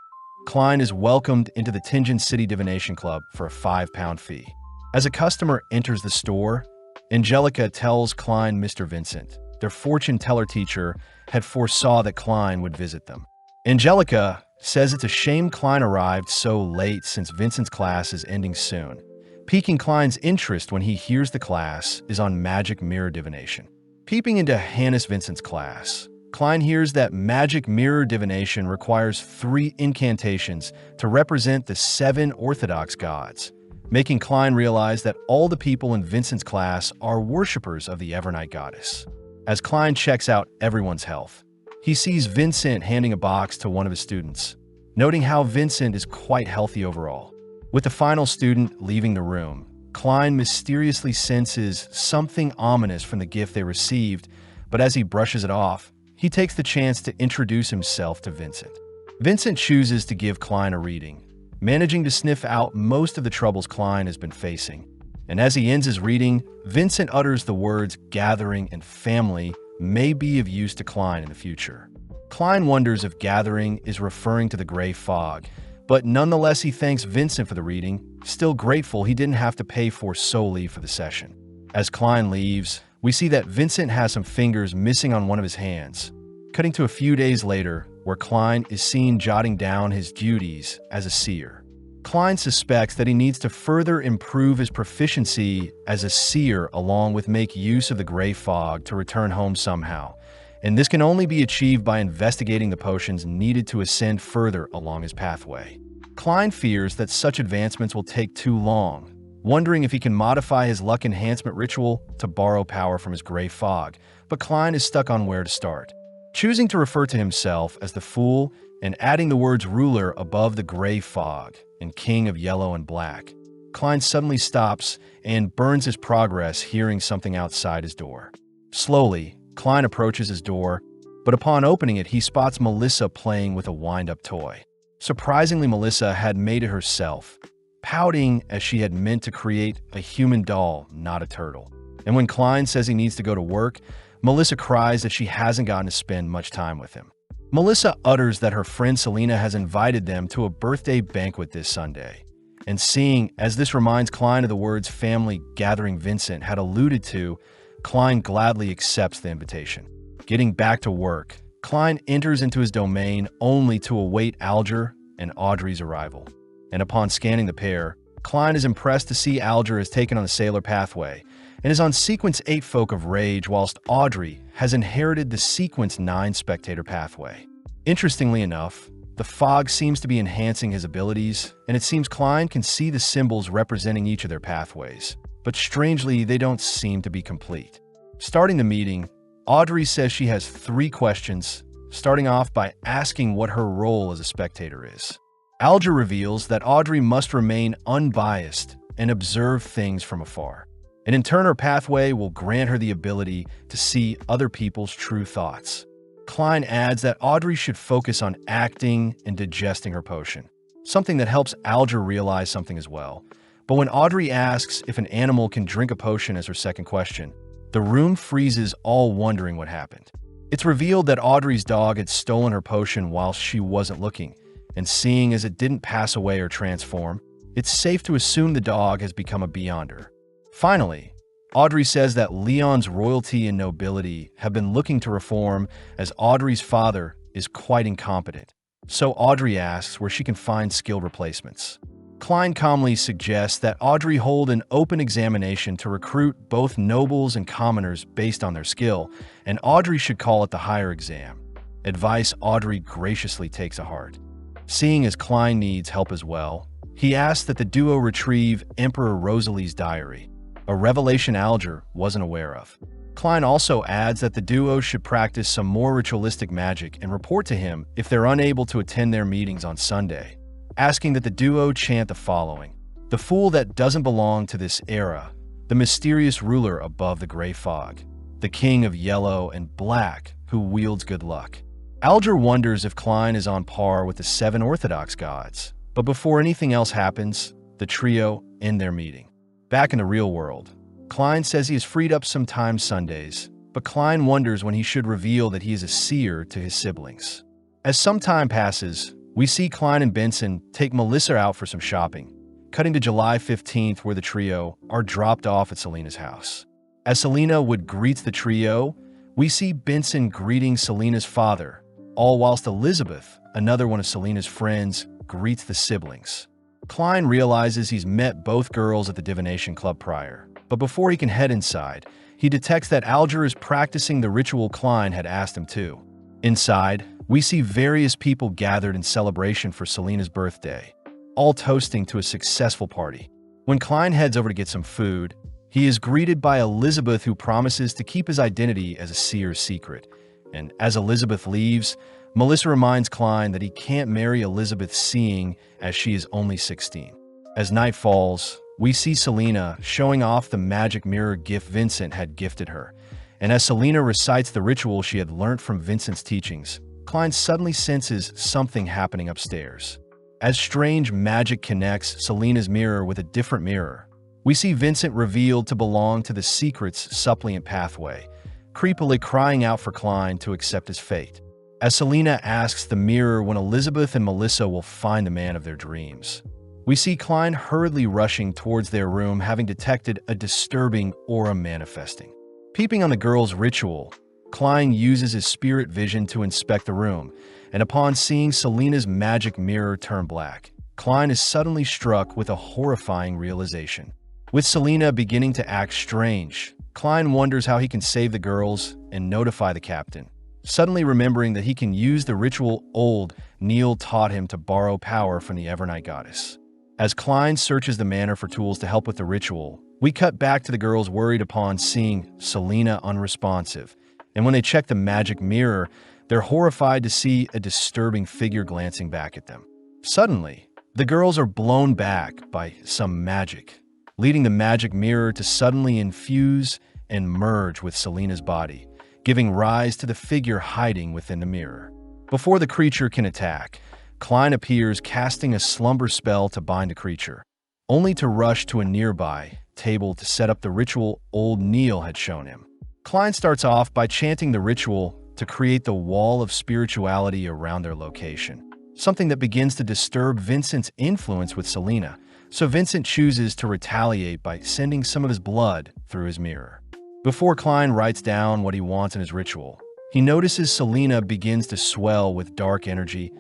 Klein is welcomed into the Tingen City Divination Club for a £5 fee. As a customer enters the store, Angelica tells Klein Mr. Vincent, their fortune teller teacher, had foresaw that Klein would visit them. Angelica says it's a shame Klein arrived so late since Vincent's class is ending soon. Piquing Klein's interest when he hears the class is on magic mirror divination. Peeping into Hannes Vincent's class, Klein hears that magic mirror divination requires 3 incantations to represent the 7 orthodox gods, making Klein realize that all the people in Vincent's class are worshippers of the Evernight goddess. As Klein checks out everyone's health, he sees Vincent handing a box to one of his students, noting how Vincent is quite healthy overall. With the final student leaving the room, Klein mysteriously senses something ominous from the gift they received, but as he brushes it off, he takes the chance to introduce himself to Vincent. Vincent chooses to give Klein a reading, managing to sniff out most of the troubles Klein has been facing. And as he ends his reading, Vincent utters the words gathering and family may be of use to Klein in the future. Klein wonders if gathering is referring to the gray fog, but nonetheless he thanks Vincent for the reading, still grateful he didn't have to pay for solely for the session. As Klein leaves, we see that Vincent has some fingers missing on one of his hands, cutting to a few days later, where Klein is seen jotting down his duties as a seer. Klein suspects that he needs to further improve his proficiency as a seer along with make use of the gray fog to return home somehow, and this can only be achieved by investigating the potions needed to ascend further along his pathway. Klein fears that such advancements will take too long, wondering if he can modify his luck enhancement ritual to borrow power from his gray fog, but Klein is stuck on where to start. Choosing to refer to himself as the Fool and adding the words ruler above the gray fog and king of yellow and black, Klein suddenly stops and burns his progress, hearing something outside his door. Slowly, Klein approaches his door, but upon opening it, he spots Melissa playing with a wind-up toy. Surprisingly, Melissa had made it herself, pouting as she had meant to create a human doll, not a turtle. And when Klein says he needs to go to work, Melissa cries that she hasn't gotten to spend much time with him. Melissa utters that her friend Selena has invited them to a birthday banquet this Sunday. And seeing as this reminds Klein of the words family gathering Vincent had alluded to, Klein gladly accepts the invitation. Getting back to work, Klein enters into his domain only to await Alger and Audrey's arrival. And upon scanning the pair, Klein is impressed to see Alger has taken on the Sailor pathway and is on Sequence 8 Folk of Rage, whilst Audrey has inherited the Sequence 9 Spectator pathway. Interestingly enough, the fog seems to be enhancing his abilities, and it seems Klein can see the symbols representing each of their pathways, but strangely, they don't seem to be complete. Starting the meeting, Audrey says she has 3 questions, starting off by asking what her role as a spectator is. Alger reveals that Audrey must remain unbiased and observe things from afar, and in turn her pathway will grant her the ability to see other people's true thoughts. Klein adds that Audrey should focus on acting and digesting her potion, something that helps Alger realize something as well. But when Audrey asks if an animal can drink a potion as her second question, The room freezes, all wondering what happened. It's revealed that Audrey's dog had stolen her potion while she wasn't looking, and seeing as it didn't pass away or transform, it's safe to assume the dog has become a Beyonder. Finally, Audrey says that Leon's royalty and nobility have been looking to reform, as Audrey's father is quite incompetent. So Audrey asks where she can find skilled replacements. Klein calmly suggests that Audrey hold an open examination to recruit both nobles and commoners based on their skill, and Audrey should call it the higher exam. Advice Audrey graciously takes to heart. Seeing as Klein needs help as well, he asks that the duo retrieve Emperor Rosalie's diary, a revelation Alger wasn't aware of. Klein also adds that the duo should practice some more ritualistic magic and report to him if they're unable to attend their meetings on Sunday, asking that the duo chant the following: "The fool that doesn't belong to this era, the mysterious ruler above the gray fog, the king of yellow and black who wields good luck." Alger wonders if Klein is on par with the 7 Orthodox gods, but before anything else happens, the trio end their meeting. Back in the real world, Klein says he has freed up some time Sundays, but Klein wonders when he should reveal that he is a seer to his siblings. As some time passes, we see Klein and Benson take Melissa out for some shopping, cutting to July 15th where the trio are dropped off at Selena's house. As Selena would greet the trio, we see Benson greeting Selena's father, all whilst Elizabeth, another one of Selena's friends, greets the siblings. Klein realizes he's met both girls at the divination club prior, but before he can head inside, he detects that Alger is practicing the ritual Klein had asked him to. Inside, we see various people gathered in celebration for Selena's birthday, all toasting to a successful party. When Klein heads over to get some food, he is greeted by Elizabeth, who promises to keep his identity as a seer's secret. And as Elizabeth leaves, Melissa reminds Klein that he can't marry Elizabeth, seeing as she is only 16. As night falls, we see Selena showing off the magic mirror gift Vincent had gifted her. And as Selena recites the ritual she had learnt from Vincent's teachings, Klein suddenly senses something happening upstairs. As strange magic connects Selena's mirror with a different mirror, we see Vincent revealed to belong to the secret's suppliant pathway, creepily crying out for Klein to accept his fate. As Selena asks the mirror when Elizabeth and Melissa will find the man of their dreams, we see Klein hurriedly rushing towards their room, having detected a disturbing aura manifesting. Peeping on the girls' ritual, Klein uses his spirit vision to inspect the room, and upon seeing Selena's magic mirror turn black, Klein is suddenly struck with a horrifying realization. With Selena beginning to act strange, Klein wonders how he can save the girls and notify the captain, suddenly remembering that he can use the ritual old Neil taught him to borrow power from the Evernight goddess. As Klein searches the manor for tools to help with the ritual, we cut back to the girls worried upon seeing Selena unresponsive, and when they check the magic mirror, they're horrified to see a disturbing figure glancing back at them. Suddenly, the girls are blown back by some magic, leading the magic mirror to suddenly infuse and merge with Selena's body, giving rise to the figure hiding within the mirror. Before the creature can attack, Klein appears, casting a slumber spell to bind the creature, only to rush to a nearby table to set up the ritual old Neil had shown him. Klein starts off by chanting the ritual to create the wall of spirituality around their location, something that begins to disturb Vincent's influence with Selena, so Vincent chooses to retaliate by sending some of his blood through his mirror. Before Klein writes down what he wants in his ritual, he notices Selena begins to swell with dark energy,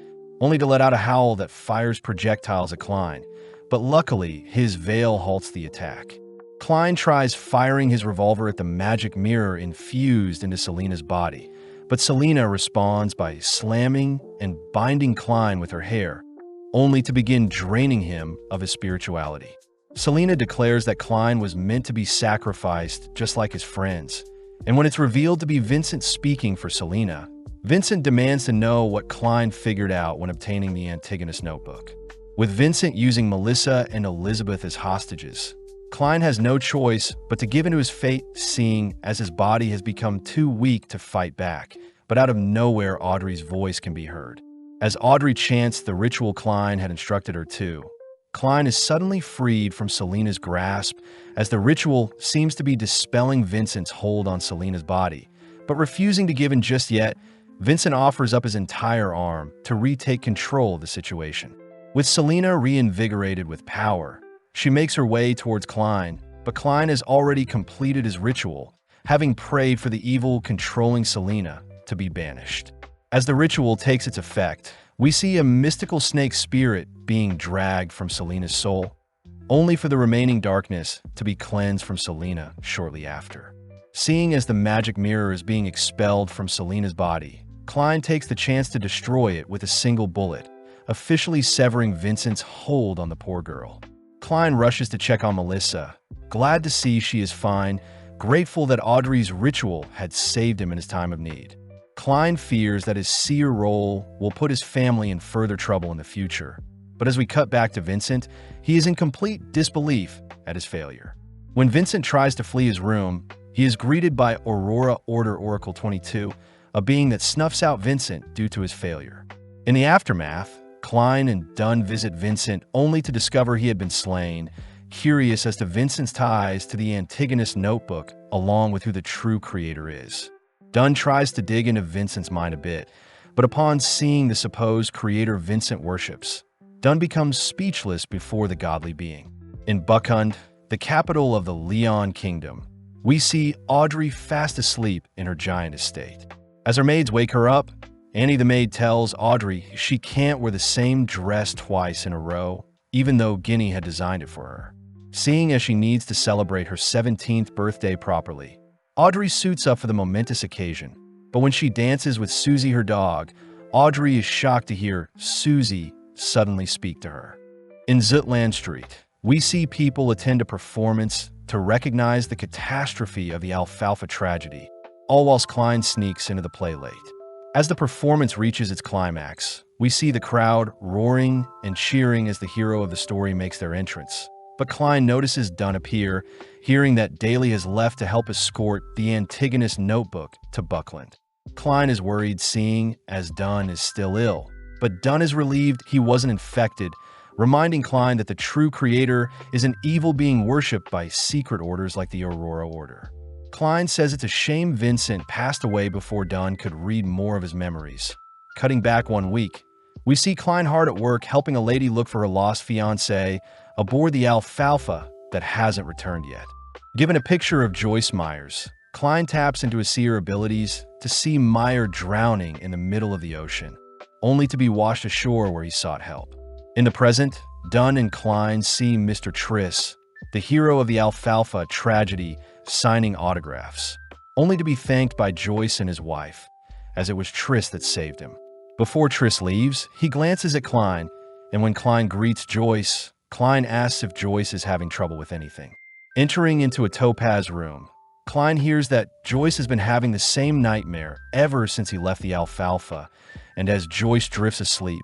only to let out a howl that fires projectiles at Klein, but luckily his veil halts the attack. Klein tries firing his revolver at the magic mirror infused into Selena's body, but Selena responds by slamming and binding Klein with her hair, only to begin draining him of his spirituality. Selena declares that Klein was meant to be sacrificed just like his friends, and when it's revealed to be Vincent speaking for Selena, Vincent demands to know what Klein figured out when obtaining the Antigonus notebook. With Vincent using Melissa and Elizabeth as hostages, Klein has no choice but to give into his fate, seeing as his body has become too weak to fight back, but out of nowhere Audrey's voice can be heard. As Audrey chants the ritual Klein had instructed her to, Klein is suddenly freed from Selena's grasp as the ritual seems to be dispelling Vincent's hold on Selena's body. But refusing to give in just yet, Vincent offers up his entire arm to retake control of the situation. With Selena reinvigorated with power, she makes her way towards Klein, but Klein has already completed his ritual, having prayed for the evil controlling Selena to be banished. As the ritual takes its effect, we see a mystical snake spirit being dragged from Selena's soul, only for the remaining darkness to be cleansed from Selena shortly after. Seeing as the magic mirror is being expelled from Selena's body, Klein takes the chance to destroy it with a single bullet, officially severing Vincent's hold on the poor girl. Klein rushes to check on Melissa, glad to see she is fine, grateful that Audrey's ritual had saved him in his time of need. Klein fears that his seer role will put his family in further trouble in the future. But as we cut back to Vincent, he is in complete disbelief at his failure. When Vincent tries to flee his room, he is greeted by Aurora Order Oracle 22, a being that snuffs out Vincent due to his failure. In the aftermath, Klein and Dunn visit Vincent only to discover he had been slain, curious as to Vincent's ties to the Antigonus notebook along with who the true creator is. Dunn tries to dig into Vincent's mind a bit, but upon seeing the supposed creator Vincent worships, Dunn becomes speechless before the godly being. In Buckhund, the capital of the Leon Kingdom, we see Audrey fast asleep in her giant estate. As her maids wake her up, Annie the maid tells Audrey she can't wear the same dress twice in a row, even though Guinea had designed it for her. Seeing as she needs to celebrate her 17th birthday properly, Audrey suits up for the momentous occasion, but when she dances with Susie her dog, Audrey is shocked to hear Susie suddenly speak to her. In Zutland Street, we see people attend a performance to recognize the catastrophe of the Alfalfa tragedy, all whilst Klein sneaks into the play late. As the performance reaches its climax, we see the crowd roaring and cheering as the hero of the story makes their entrance. But Klein notices Dunn appear, hearing that Daly has left to help escort the Antigonus notebook to Buckland. Klein is worried seeing as Dunn is still ill, but Dunn is relieved he wasn't infected, reminding Klein that the true creator is an evil being worshipped by secret orders like the Aurora Order. Klein says it's a shame Vincent passed away before Dunn could read more of his memories. Cutting back 1 week, we see Klein hard at work helping a lady look for her lost fiancé aboard the Alfalfa that hasn't returned yet. Given a picture of Joyce Myers, Klein taps into his seer abilities to see Meyer drowning in the middle of the ocean, only to be washed ashore where he sought help. In the present, Dunn and Klein see Mr. Triss, the hero of the Alfalfa tragedy, signing autographs, only to be thanked by Joyce and his wife, as it was Triss that saved him. Before Triss leaves, he glances at Klein, and when Klein greets Joyce, Klein asks if Joyce is having trouble with anything. Entering into a topaz room, Klein hears that Joyce has been having the same nightmare ever since he left the Alfalfa, and as Joyce drifts asleep,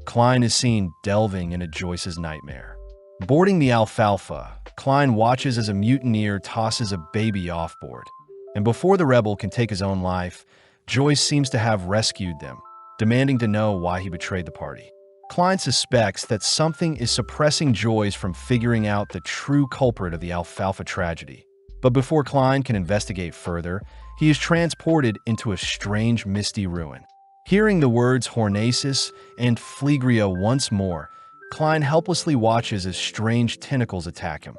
Klein is seen delving into Joyce's nightmare. Boarding the Alfalfa, Klein watches as a mutineer tosses a baby offboard, and before the rebel can take his own life, Joyce seems to have rescued them, demanding to know why he betrayed the party. Klein suspects that something is suppressing Joyce from figuring out the true culprit of the Alfalfa tragedy. But before Klein can investigate further, he is transported into a strange misty ruin. Hearing the words Hornacis and Phlegria once more, Klein helplessly watches as strange tentacles attack him,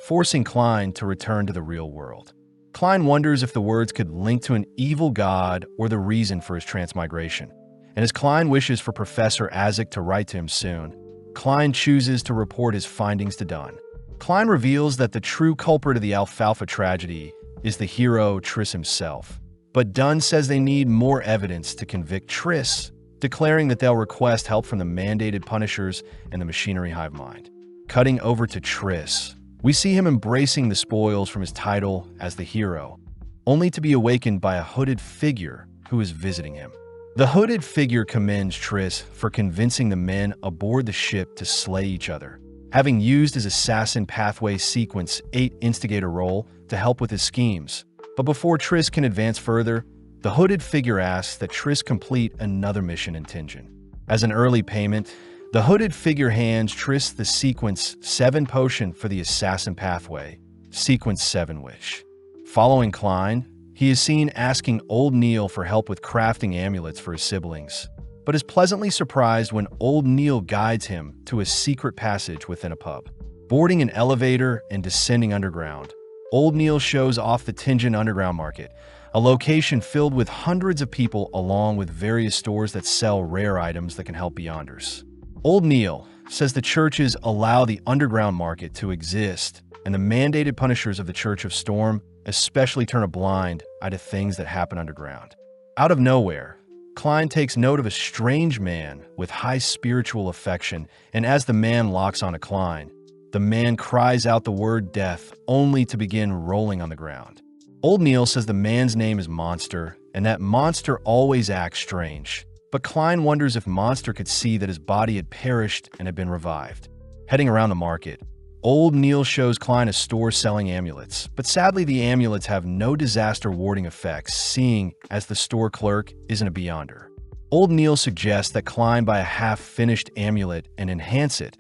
forcing Klein to return to the real world. Klein wonders if the words could link to an evil god or the reason for his transmigration. And as Klein wishes for Professor Azik to write to him soon, Klein chooses to report his findings to Dunn. Klein reveals that the true culprit of the Alfalfa tragedy is the hero Triss himself. But Dunn says they need more evidence to convict Triss, declaring that they'll request help from the mandated Punishers and the Machinery Hive Mind. Cutting over to Triss, we see him embracing the spoils from his title as the hero, only to be awakened by a hooded figure who is visiting him. The hooded figure commends Triss for convincing the men aboard the ship to slay each other, having used his Assassin Pathway Sequence 8 instigator role to help with his schemes. But before Triss can advance further, the hooded figure asks that Triss complete another mission in Tingen. As an early payment, The hooded figure hands Triss the Sequence 7 potion for the assassin pathway, Sequence 7 Wish. Following Klein, he is seen asking Old Neil for help with crafting amulets for his siblings, but is pleasantly surprised when Old Neil guides him to a secret passage within a pub. Boarding an elevator and descending underground, Old Neil shows off the Tianjin Underground Market, a location filled with hundreds of people along with various stores that sell rare items that can help Beyonders. Old Neil says the churches allow the underground market to exist, and the mandated punishers of the Church of Storm especially turn a blind eye to things that happen underground. Out of nowhere, Klein takes note of a strange man with high spiritual affection, and as the man locks onto Klein, the man cries out the word death only to begin rolling on the ground. Old Neil says the man's name is Monster, and that Monster always acts strange. But Klein wonders if Monster could see that his body had perished and had been revived. Heading around the market, Old Neil shows Klein a store selling amulets, but sadly the amulets have no disaster warding effects, seeing as the store clerk isn't a Beyonder. Old Neil suggests that Klein buy a half-finished amulet and enhance it,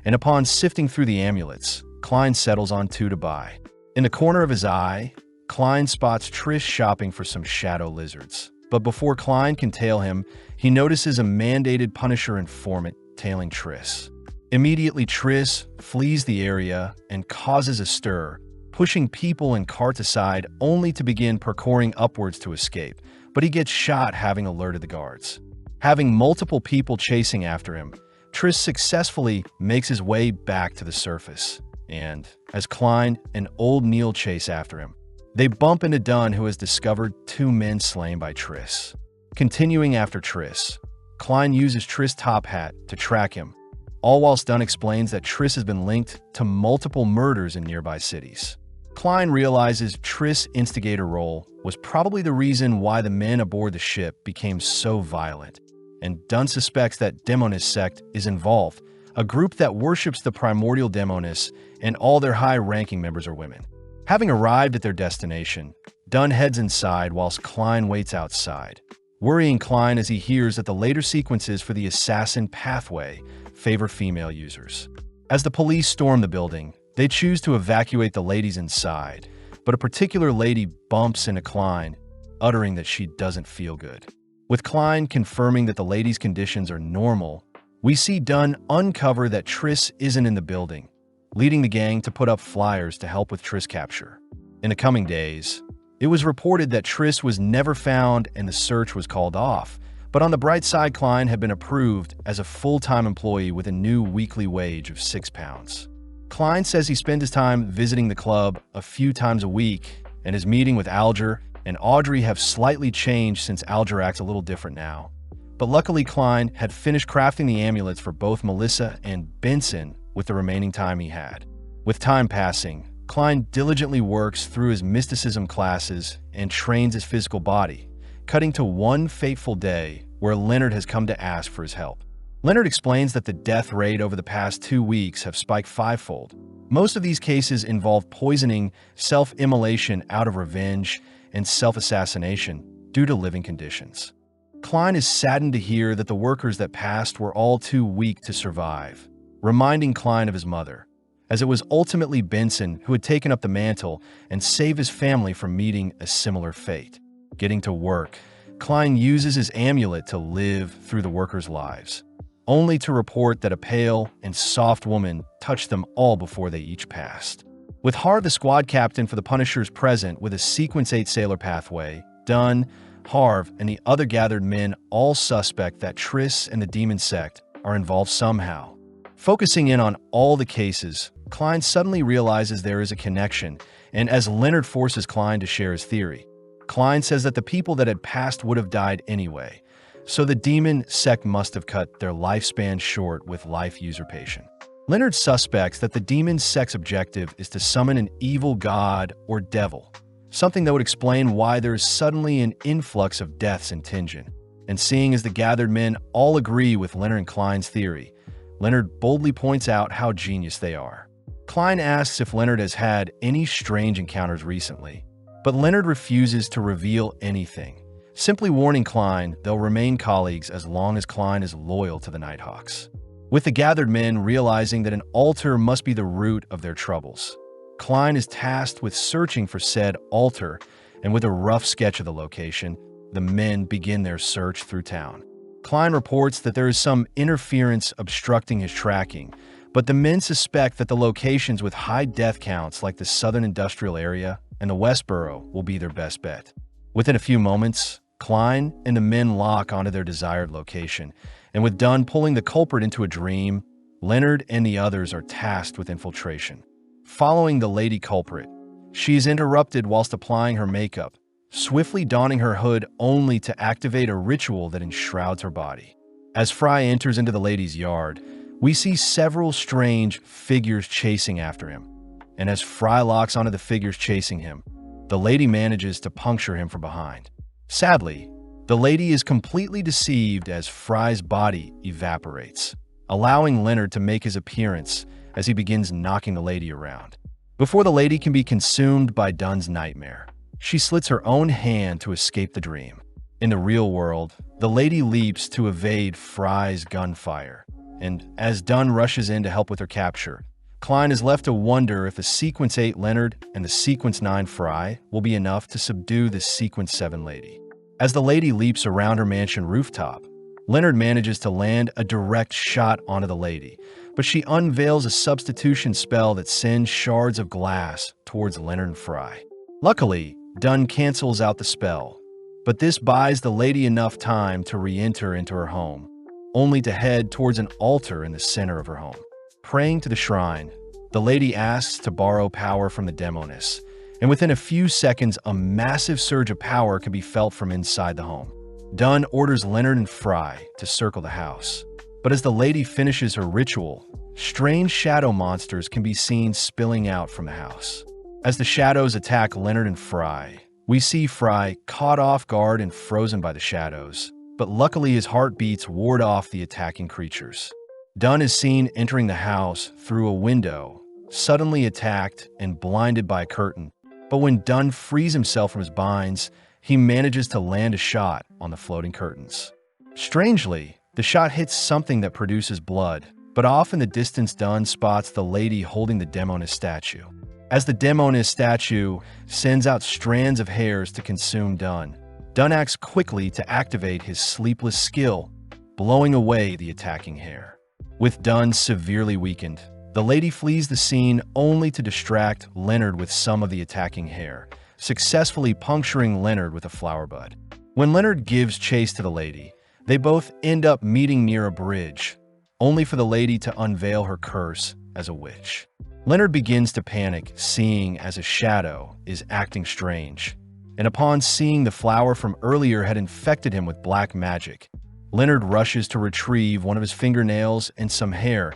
and upon sifting through the amulets, Klein settles on 2 to buy. In the corner of his eye, Klein spots Triss shopping for some shadow lizards. But before Klein can tail him, he notices a mandated Punisher informant tailing Triss. Immediately, Triss flees the area and causes a stir, pushing people and carts aside only to begin parkouring upwards to escape, but he gets shot having alerted the guards. Having multiple people chasing after him, Triss successfully makes his way back to the surface, and as Klein and Old Neil chase after him, they bump into Dunn, who has discovered 2 men slain by Triss. Continuing after Triss, Klein uses Triss' top hat to track him, all whilst Dunn explains that Triss has been linked to multiple murders in nearby cities. Klein realizes Triss' instigator role was probably the reason why the men aboard the ship became so violent, and Dunn suspects that Demonist sect is involved, a group that worships the primordial Demonists, and all their high-ranking members are women. Having arrived at their destination, Dunn heads inside whilst Klein waits outside, worrying Klein as he hears that the later sequences for the assassin pathway favor female users. As the police storm the building, they choose to evacuate the ladies inside, but a particular lady bumps into Klein, uttering that she doesn't feel good. With Klein confirming that the lady's conditions are normal, we see Dunn uncover that Triss isn't in the building, leading the gang to put up flyers to help with Triss capture. In the coming days, it was reported that Triss was never found and the search was called off, but on the bright side, Klein had been approved as a full-time employee with a new weekly wage of £6. Klein says he spends his time visiting the club a few times a week, and his meeting with Alger and Audrey have slightly changed since Alger acts a little different now. But luckily, Klein had finished crafting the amulets for both Melissa and Benson with the remaining time he had. With time passing, Klein diligently works through his mysticism classes and trains his physical body, cutting to one fateful day where Leonard has come to ask for his help. Leonard explains that the death rate over the past 2 weeks have spiked 5-fold. Most of these cases involve poisoning, self-immolation out of revenge, and self-assassination due to living conditions. Klein is saddened to hear that the workers that passed were all too weak to survive, reminding Klein of his mother, as it was ultimately Benson who had taken up the mantle and saved his family from meeting a similar fate. Getting to work, Klein uses his amulet to live through the workers' lives, only to report that a pale and soft woman touched them all before they each passed. With Har, the squad captain for the Punishers, present with a Sequence 8 sailor pathway, Dunn, Harv, and the other gathered men all suspect that Triss and the Demon Sect are involved somehow. Focusing in on all the cases, Klein suddenly realizes there is a connection, and as Leonard forces Klein to share his theory, Klein says that the people that had passed would have died anyway, so the Demon Sect must have cut their lifespan short with life usurpation. Leonard suspects that the Demon Sect's objective is to summon an evil god or devil, something that would explain why there is suddenly an influx of deaths in Tianjin. And seeing as the gathered men all agree with Leonard and Klein's theory, Leonard boldly points out how genius they are. Klein asks if Leonard has had any strange encounters recently, but Leonard refuses to reveal anything, simply warning Klein they'll remain colleagues as long as Klein is loyal to the Nighthawks. with the gathered men realizing that an altar must be the root of their troubles. Klein is tasked with searching for said altar, and with a rough sketch of the location, the men begin their search through town. Klein reports that there is some interference obstructing his tracking, but the men suspect that the locations with high death counts like the Southern Industrial Area and the Westboro will be their best bet. Within a few moments, Klein and the men lock onto their desired location, and with Dunn pulling the culprit into a dream, Leonard and the others are tasked with infiltration. Following the lady culprit, she is interrupted whilst applying her makeup, swiftly donning her hood only to activate a ritual that enshrouds her body. As Fry enters into the lady's yard, we see several strange figures chasing after him, and as Fry locks onto the figures chasing him, the lady manages to puncture him from behind. Sadly, the lady is completely deceived as Fry's body evaporates, allowing Leonard to make his appearance as he begins knocking the lady around. Before the lady can be consumed by Dunn's nightmare, she slits her own hand to escape the dream. In the real world, the lady leaps to evade Fry's gunfire, and as Dunn rushes in to help with her capture, Klein is left to wonder if the Sequence 8 Leonard and the Sequence 9 Fry will be enough to subdue the Sequence 7 lady. As the lady leaps around her mansion rooftop, Leonard manages to land a direct shot onto the lady, but she unveils a substitution spell that sends shards of glass towards Leonard and Fry. Luckily, Dunn cancels out the spell, but this buys the lady enough time to re-enter into her home, only to head towards an altar in the center of her home. Praying to the shrine, the lady asks to borrow power from the demoness, and within a few seconds, a massive surge of power can be felt from inside the home. Dunn orders Leonard and Fry to circle the house, but as the lady finishes her ritual, strange shadow monsters can be seen spilling out from the house. As the shadows attack Leonard and Fry, we see Fry caught off guard and frozen by the shadows, but luckily his heartbeats ward off the attacking creatures. Dunn is seen entering the house through a window, suddenly attacked and blinded by a curtain, but when Dunn frees himself from his binds, he manages to land a shot on the floating curtains. Strangely, the shot hits something that produces blood, but off in the distance Dunn spots the lady holding the demoness statue. As the demoness statue sends out strands of hairs to consume Dunn, Dunn acts quickly to activate his sleepless skill, blowing away the attacking hair. With Dunn severely weakened, the lady flees the scene only to distract Leonard with some of the attacking hair, successfully puncturing Leonard with a flower bud. When Leonard gives chase to the lady, they both end up meeting near a bridge, only for the lady to unveil her curse as a witch. Leonard begins to panic, seeing as a shadow is acting strange, and upon seeing the flower from earlier had infected him with black magic, Leonard rushes to retrieve one of his fingernails and some hair,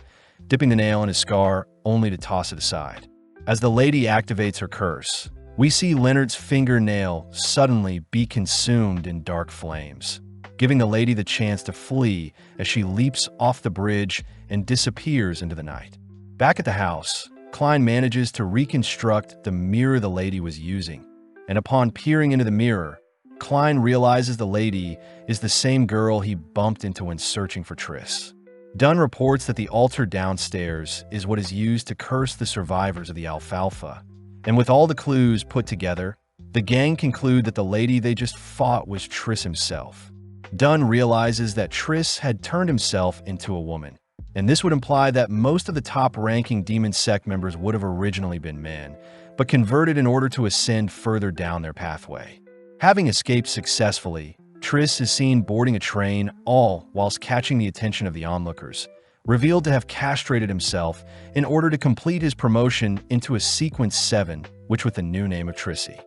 dipping the nail in his scar only to toss it aside. As the lady activates her curse, we see Leonard's fingernail suddenly be consumed in dark flames, giving the lady the chance to flee as she leaps off the bridge and disappears into the night. Back at the house, Klein manages to reconstruct the mirror the lady was using, and upon peering into the mirror, Klein realizes the lady is the same girl he bumped into when searching for Triss. Dunn reports that the altar downstairs is what is used to curse the survivors of the Alfalfa, and with all the clues put together, the gang conclude that the lady they just fought was Triss himself. Dunn realizes that Triss had turned himself into a woman, and this would imply that most of the top-ranking Demon Sect members would have originally been men, but converted in order to ascend further down their pathway. Having escaped successfully, Triss is seen boarding a train, all whilst catching the attention of the onlookers, revealed to have castrated himself in order to complete his promotion into a Sequence 7, which with the new name of Trissy.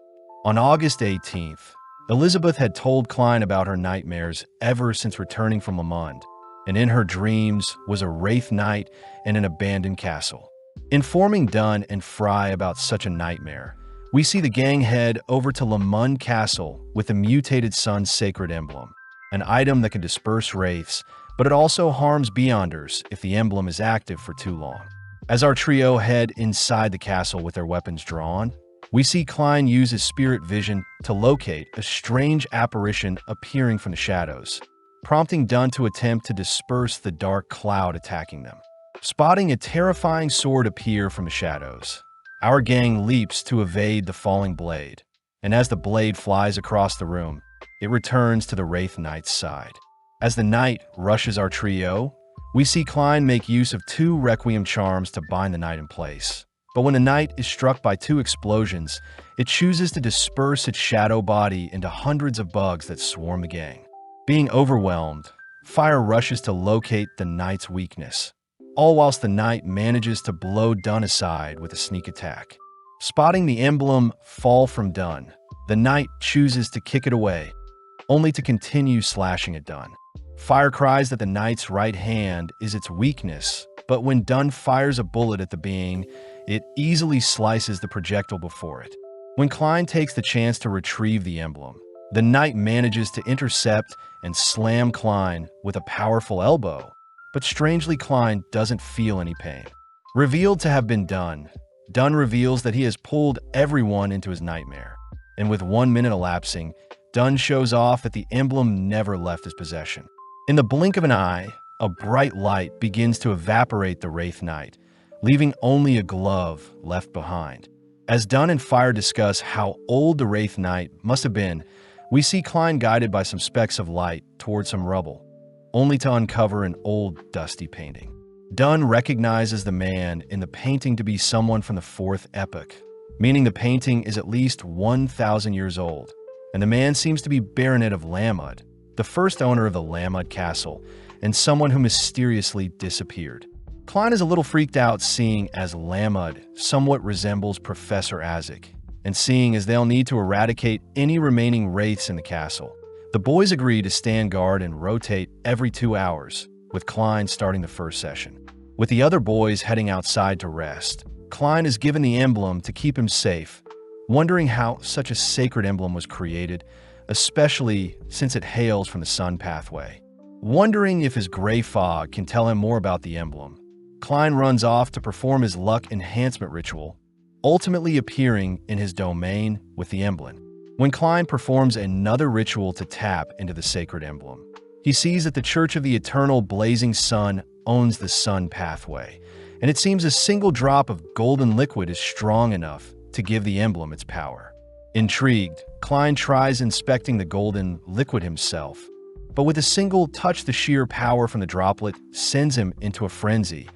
On August 18th, Elizabeth had told Klein about her nightmares ever since returning from Le Monde, and in her dreams was a Wraith Knight and an abandoned castle. Informing Dunn and Fry about such a nightmare, we see the gang head over to Le Monde Castle with the mutated sun's sacred emblem, an item that can disperse wraiths, but it also harms Beyonders if the emblem is active for too long. As our trio head inside the castle with their weapons drawn, we see Klein use his spirit vision to locate a strange apparition appearing from the shadows. prompting Dunn to attempt to disperse the dark cloud attacking them. Spotting a terrifying sword appear from the shadows, our gang leaps to evade the falling blade, and as the blade flies across the room, it returns to the Wraith Knight's side. As the knight rushes our trio, we see Klein make use of 2 Requiem charms to bind the knight in place. But when the knight is struck by 2 explosions, it chooses to disperse its shadow body into hundreds of bugs that swarm the gang. Being overwhelmed, Fire rushes to locate the knight's weakness, all whilst the knight manages to blow Dunn aside with a sneak attack. Spotting the emblem fall from Dunn, the knight chooses to kick it away, only to continue slashing at Dunn. Fire cries that the knight's right hand is its weakness, but when Dunn fires a bullet at the being, it easily slices the projectile before it. When Klein takes the chance to retrieve the emblem, the knight manages to intercept and slam Klein with a powerful elbow, but strangely Klein doesn't feel any pain. Revealed to have been Dunn reveals that he has pulled everyone into his nightmare, and with 1 minute elapsing, Dunn shows off that the emblem never left his possession. In the blink of an eye, a bright light begins to evaporate the Wraith Knight, leaving only a glove left behind. As Dunn and Fire discuss how old the Wraith Knight must have been, we see Klein guided by some specks of light toward some rubble, only to uncover an old, dusty painting. Dunn recognizes the man in the painting to be someone from the 4th epoch, meaning the painting is at least 1,000 years old, and the man seems to be Baronet of Lamud, the first owner of the Lamud Castle, and someone who mysteriously disappeared. Klein is a little freaked out seeing as Lamud somewhat resembles Professor Isaac, and seeing as they'll need to eradicate any remaining wraiths in the castle. The boys agree to stand guard and rotate every 2 hours, with Klein starting the first session. With the other boys heading outside to rest, Klein is given the emblem to keep him safe, wondering how such a sacred emblem was created, especially since it hails from the sun pathway. Wondering if his gray fog can tell him more about the emblem, Klein runs off to perform his luck enhancement ritual, ultimately appearing in his domain with the emblem. When Klein performs another ritual to tap into the sacred emblem, he sees that the Church of the Eternal Blazing Sun owns the sun pathway, and it seems a single drop of golden liquid is strong enough to give the emblem its power. Intrigued, Klein tries inspecting the golden liquid himself, but with a single touch the sheer power from the droplet sends him into a frenzy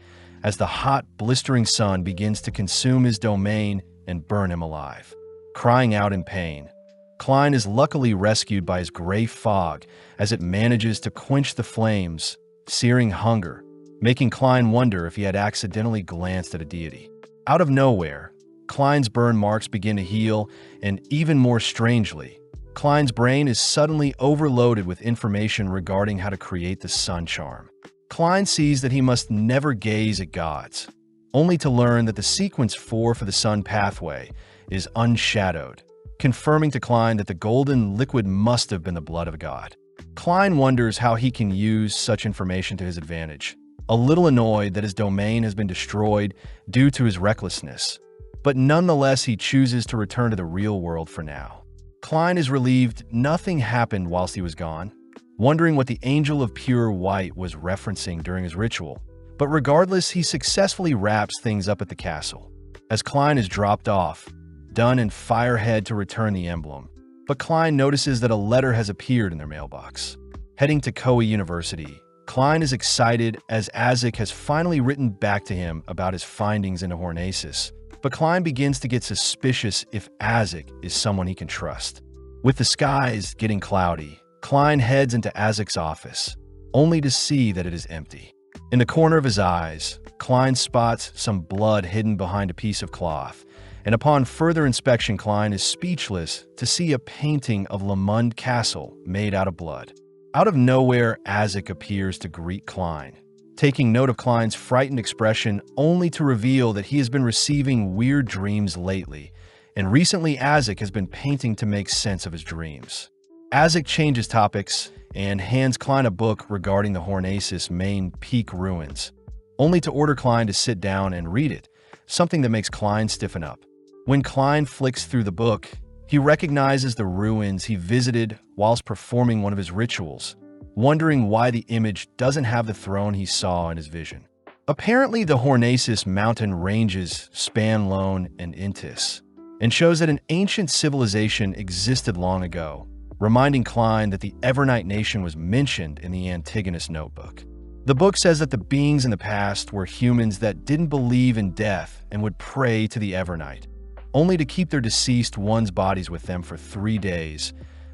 as the hot, blistering sun begins to consume his domain and burn him alive. Crying out in pain, Klein is luckily rescued by his gray fog as it manages to quench the flames, searing hunger, making Klein wonder if he had accidentally glanced at a deity. Out of nowhere, Klein's burn marks begin to heal, and even more strangely, Klein's brain is suddenly overloaded with information regarding how to create the sun charm. Klein sees that he must never gaze at gods, only to learn that the sequence 4 for the sun pathway is unshadowed, confirming to Klein that the golden liquid must have been the blood of a god. Klein wonders how he can use such information to his advantage, a little annoyed that his domain has been destroyed due to his recklessness, but nonetheless he chooses to return to the real world for now. Klein is relieved nothing happened whilst he was gone, wondering what the Angel of Pure White was referencing during his ritual, but regardless he successfully wraps things up at the castle. As Klein is dropped off, Dunn and Fire head to return the emblem, but Klein notices that a letter has appeared in their mailbox. Heading to Koei University, Klein is excited as Isaac has finally written back to him about his findings into Hornaces, but Klein begins to get suspicious if Isaac is someone he can trust. With the skies getting cloudy, Klein heads into Isaac's office, only to see that it is empty. In the corner of his eyes, Klein spots some blood hidden behind a piece of cloth, and upon further inspection Klein is speechless to see a painting of Lamund Castle made out of blood. Out of nowhere, Isaac appears to greet Klein, taking note of Klein's frightened expression only to reveal that he has been receiving weird dreams lately, and recently Isaac has been painting to make sense of his dreams. Isaac changes topics and hands Klein a book regarding the Hornaces main peak ruins, only to order Klein to sit down and read it, something that makes Klein stiffen up. When Klein flicks through the book, he recognizes the ruins he visited whilst performing one of his rituals, wondering why the image doesn't have the throne he saw in his vision. Apparently, the Hornacis mountain ranges span Lone and Intis, and shows that an ancient civilization existed long ago, reminding Klein that the Evernight nation was mentioned in the Antigonus notebook. The book says that the beings in the past were humans that didn't believe in death and would pray to the Evernight, only to keep their deceased ones' bodies with them for 3 days,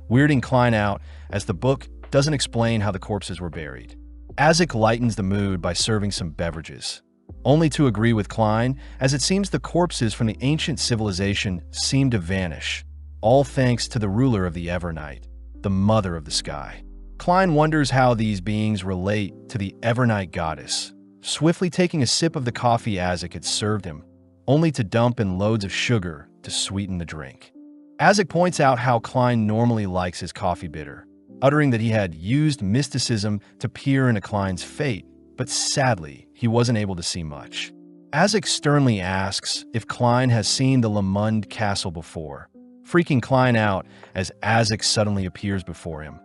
weirding Klein out as the book doesn't explain how the corpses were buried. Azik lightens the mood by serving some beverages, only to agree with Klein, as it seems the corpses from the ancient civilization seem to vanish, all thanks to the ruler of the Evernight, the mother of the sky. Klein wonders how these beings relate to the Evernight goddess, swiftly taking a sip of the coffee Azik had served him, only to dump in loads of sugar to sweeten the drink. Azik points out how Klein normally likes his coffee bitter, uttering that he had used mysticism to peer into Klein's fate, but sadly, he wasn't able to see much. Azik sternly asks if Klein has seen the Lamund castle before, freaking Klein out as Azik suddenly appears before him,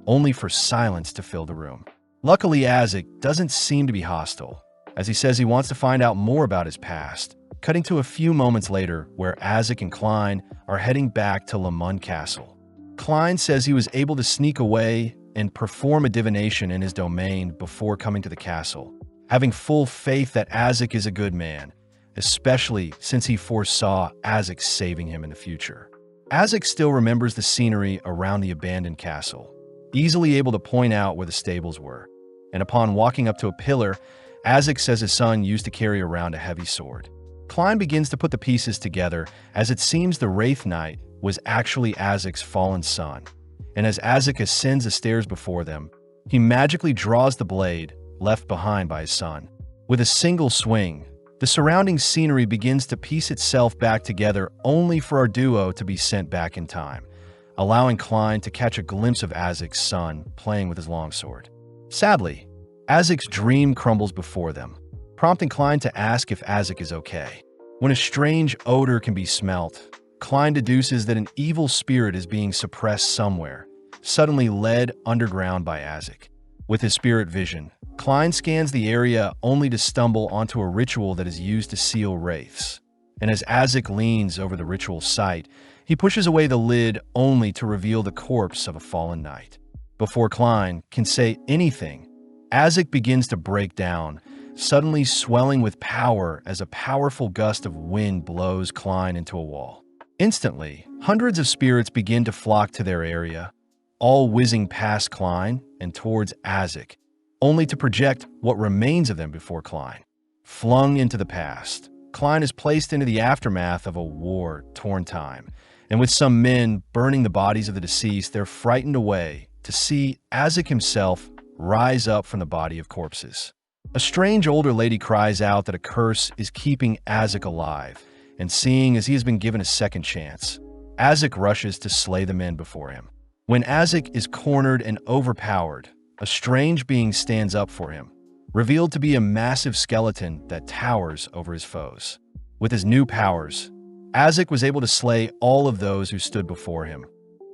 only for silence to fill the room. Luckily, Azik doesn't seem to be hostile, as he says he wants to find out more about his past, cutting to a few moments later where Azik and Klein are heading back to Lamund Castle. Klein says he was able to sneak away and perform a divination in his domain before coming to the castle, having full faith that Azik is a good man, especially since he foresaw Azik saving him in the future. Azik still remembers the scenery around the abandoned castle, easily able to point out where the stables were, and upon walking up to a pillar, Azik says his son used to carry around a heavy sword. Klein begins to put the pieces together, as it seems the Wraith Knight was actually Azik's fallen son, and as Azik ascends the stairs before them, he magically draws the blade left behind by his son. With a single swing, the surrounding scenery begins to piece itself back together, only for our duo to be sent back in time, allowing Klein to catch a glimpse of Azik's son playing with his longsword. Sadly, Azik's dream crumbles before them, prompting Klein to ask if Azik is okay. When a strange odor can be smelt, Klein deduces that an evil spirit is being suppressed somewhere, suddenly led underground by Azik. With his spirit vision, Klein scans the area only to stumble onto a ritual that is used to seal wraiths. And as Azik leans over the ritual site, he pushes away the lid only to reveal the corpse of a fallen knight. Before Klein can say anything, Azik begins to break down, suddenly swelling with power as a powerful gust of wind blows Klein into a wall. Instantly, hundreds of spirits begin to flock to their area, all whizzing past Klein and towards Azik, only to project what remains of them before Klein. Flung into the past, Klein is placed into the aftermath of a war-torn time, and with some men burning the bodies of the deceased, they're frightened away to see Azik himself rise up from the body of corpses. A strange older lady cries out that a curse is keeping Azik alive, and seeing as he has been given a second chance, Azik rushes to slay the men before him. When Azik is cornered and overpowered, a strange being stands up for him, revealed to be a massive skeleton that towers over his foes. With his new powers, Azik was able to slay all of those who stood before him,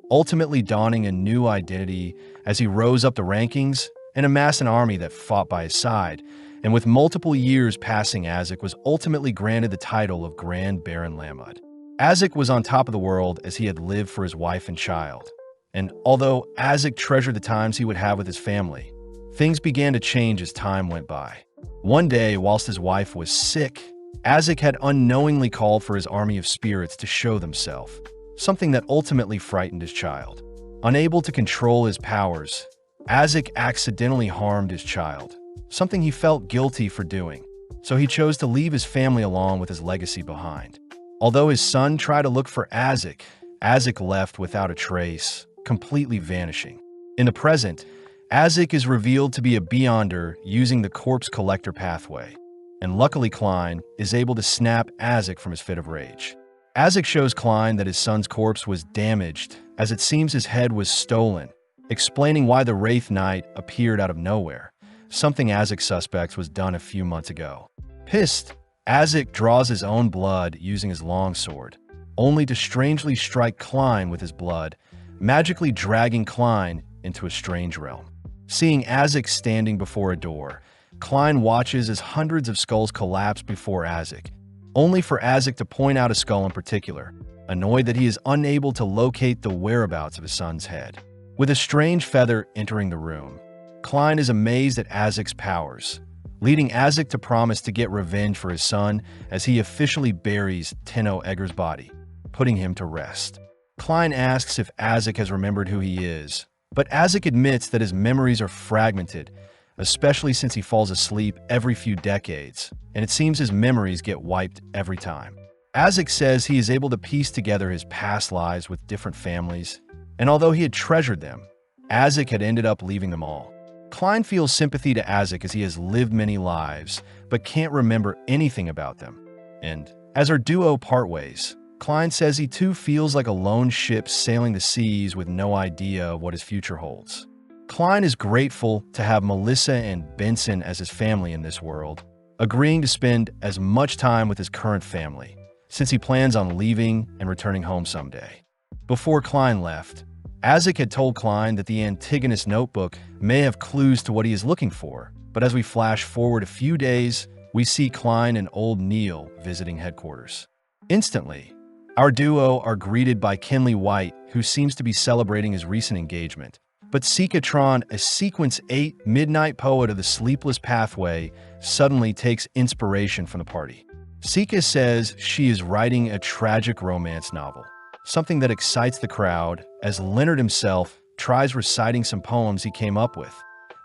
ultimately donning a new identity as he rose up the rankings and amassed an army that fought by his side, and with multiple years passing, Azik was ultimately granted the title of Grand Baron Lamud. Azik was on top of the world as he had lived for his wife and child, and although Azik treasured the times he would have with his family, things began to change as time went by. One day, whilst his wife was sick, Azik had unknowingly called for his army of spirits to show themselves, something that ultimately frightened his child. Unable to control his powers, Azik accidentally harmed his child, something he felt guilty for doing, so he chose to leave his family along with his legacy behind. Although his son tried to look for Azik, Azik left without a trace, completely vanishing. In the present, Azik is revealed to be a Beyonder using the corpse collector pathway, and luckily Klein is able to snap Azik from his fit of rage. Azik shows Klein that his son's corpse was damaged, as it seems his head was stolen, explaining why the Wraith Knight appeared out of nowhere, something Azik suspects was done a few months ago. Pissed, Azik draws his own blood using his longsword, only to strangely strike Klein with his blood, magically dragging Klein into a strange realm. Seeing Azek standing before a door, Klein watches as hundreds of skulls collapse before Azek, only for Azek to point out a skull in particular, annoyed that he is unable to locate the whereabouts of his son's head. With a strange feather entering the room, Klein is amazed at Azek's powers, leading Azek to promise to get revenge for his son as he officially buries Tenno Egger's body, putting him to rest. Klein asks if Azek has remembered who he is, but Azek admits that his memories are fragmented, especially since he falls asleep every few decades, and it seems his memories get wiped every time. Azek says he is able to piece together his past lives with different families, and although he had treasured them, Azek had ended up leaving them all. Klein feels sympathy to Azek as he has lived many lives, but can't remember anything about them. And as our duo part ways, Klein says he too feels like a lone ship sailing the seas with no idea of what his future holds. Klein is grateful to have Melissa and Benson as his family in this world, agreeing to spend as much time with his current family, since he plans on leaving and returning home someday. Before Klein left, Azek had told Klein that the Antigonus notebook may have clues to what he is looking for, but as we flash forward a few days, we see Klein and old Neil visiting headquarters. Instantly, our duo are greeted by Kenley White, who seems to be celebrating his recent engagement. But Sikatron, a Sequence 8 midnight poet of the Sleepless Pathway, suddenly takes inspiration from the party. Sika says she is writing a tragic romance novel, something that excites the crowd, as Leonard himself tries reciting some poems he came up with.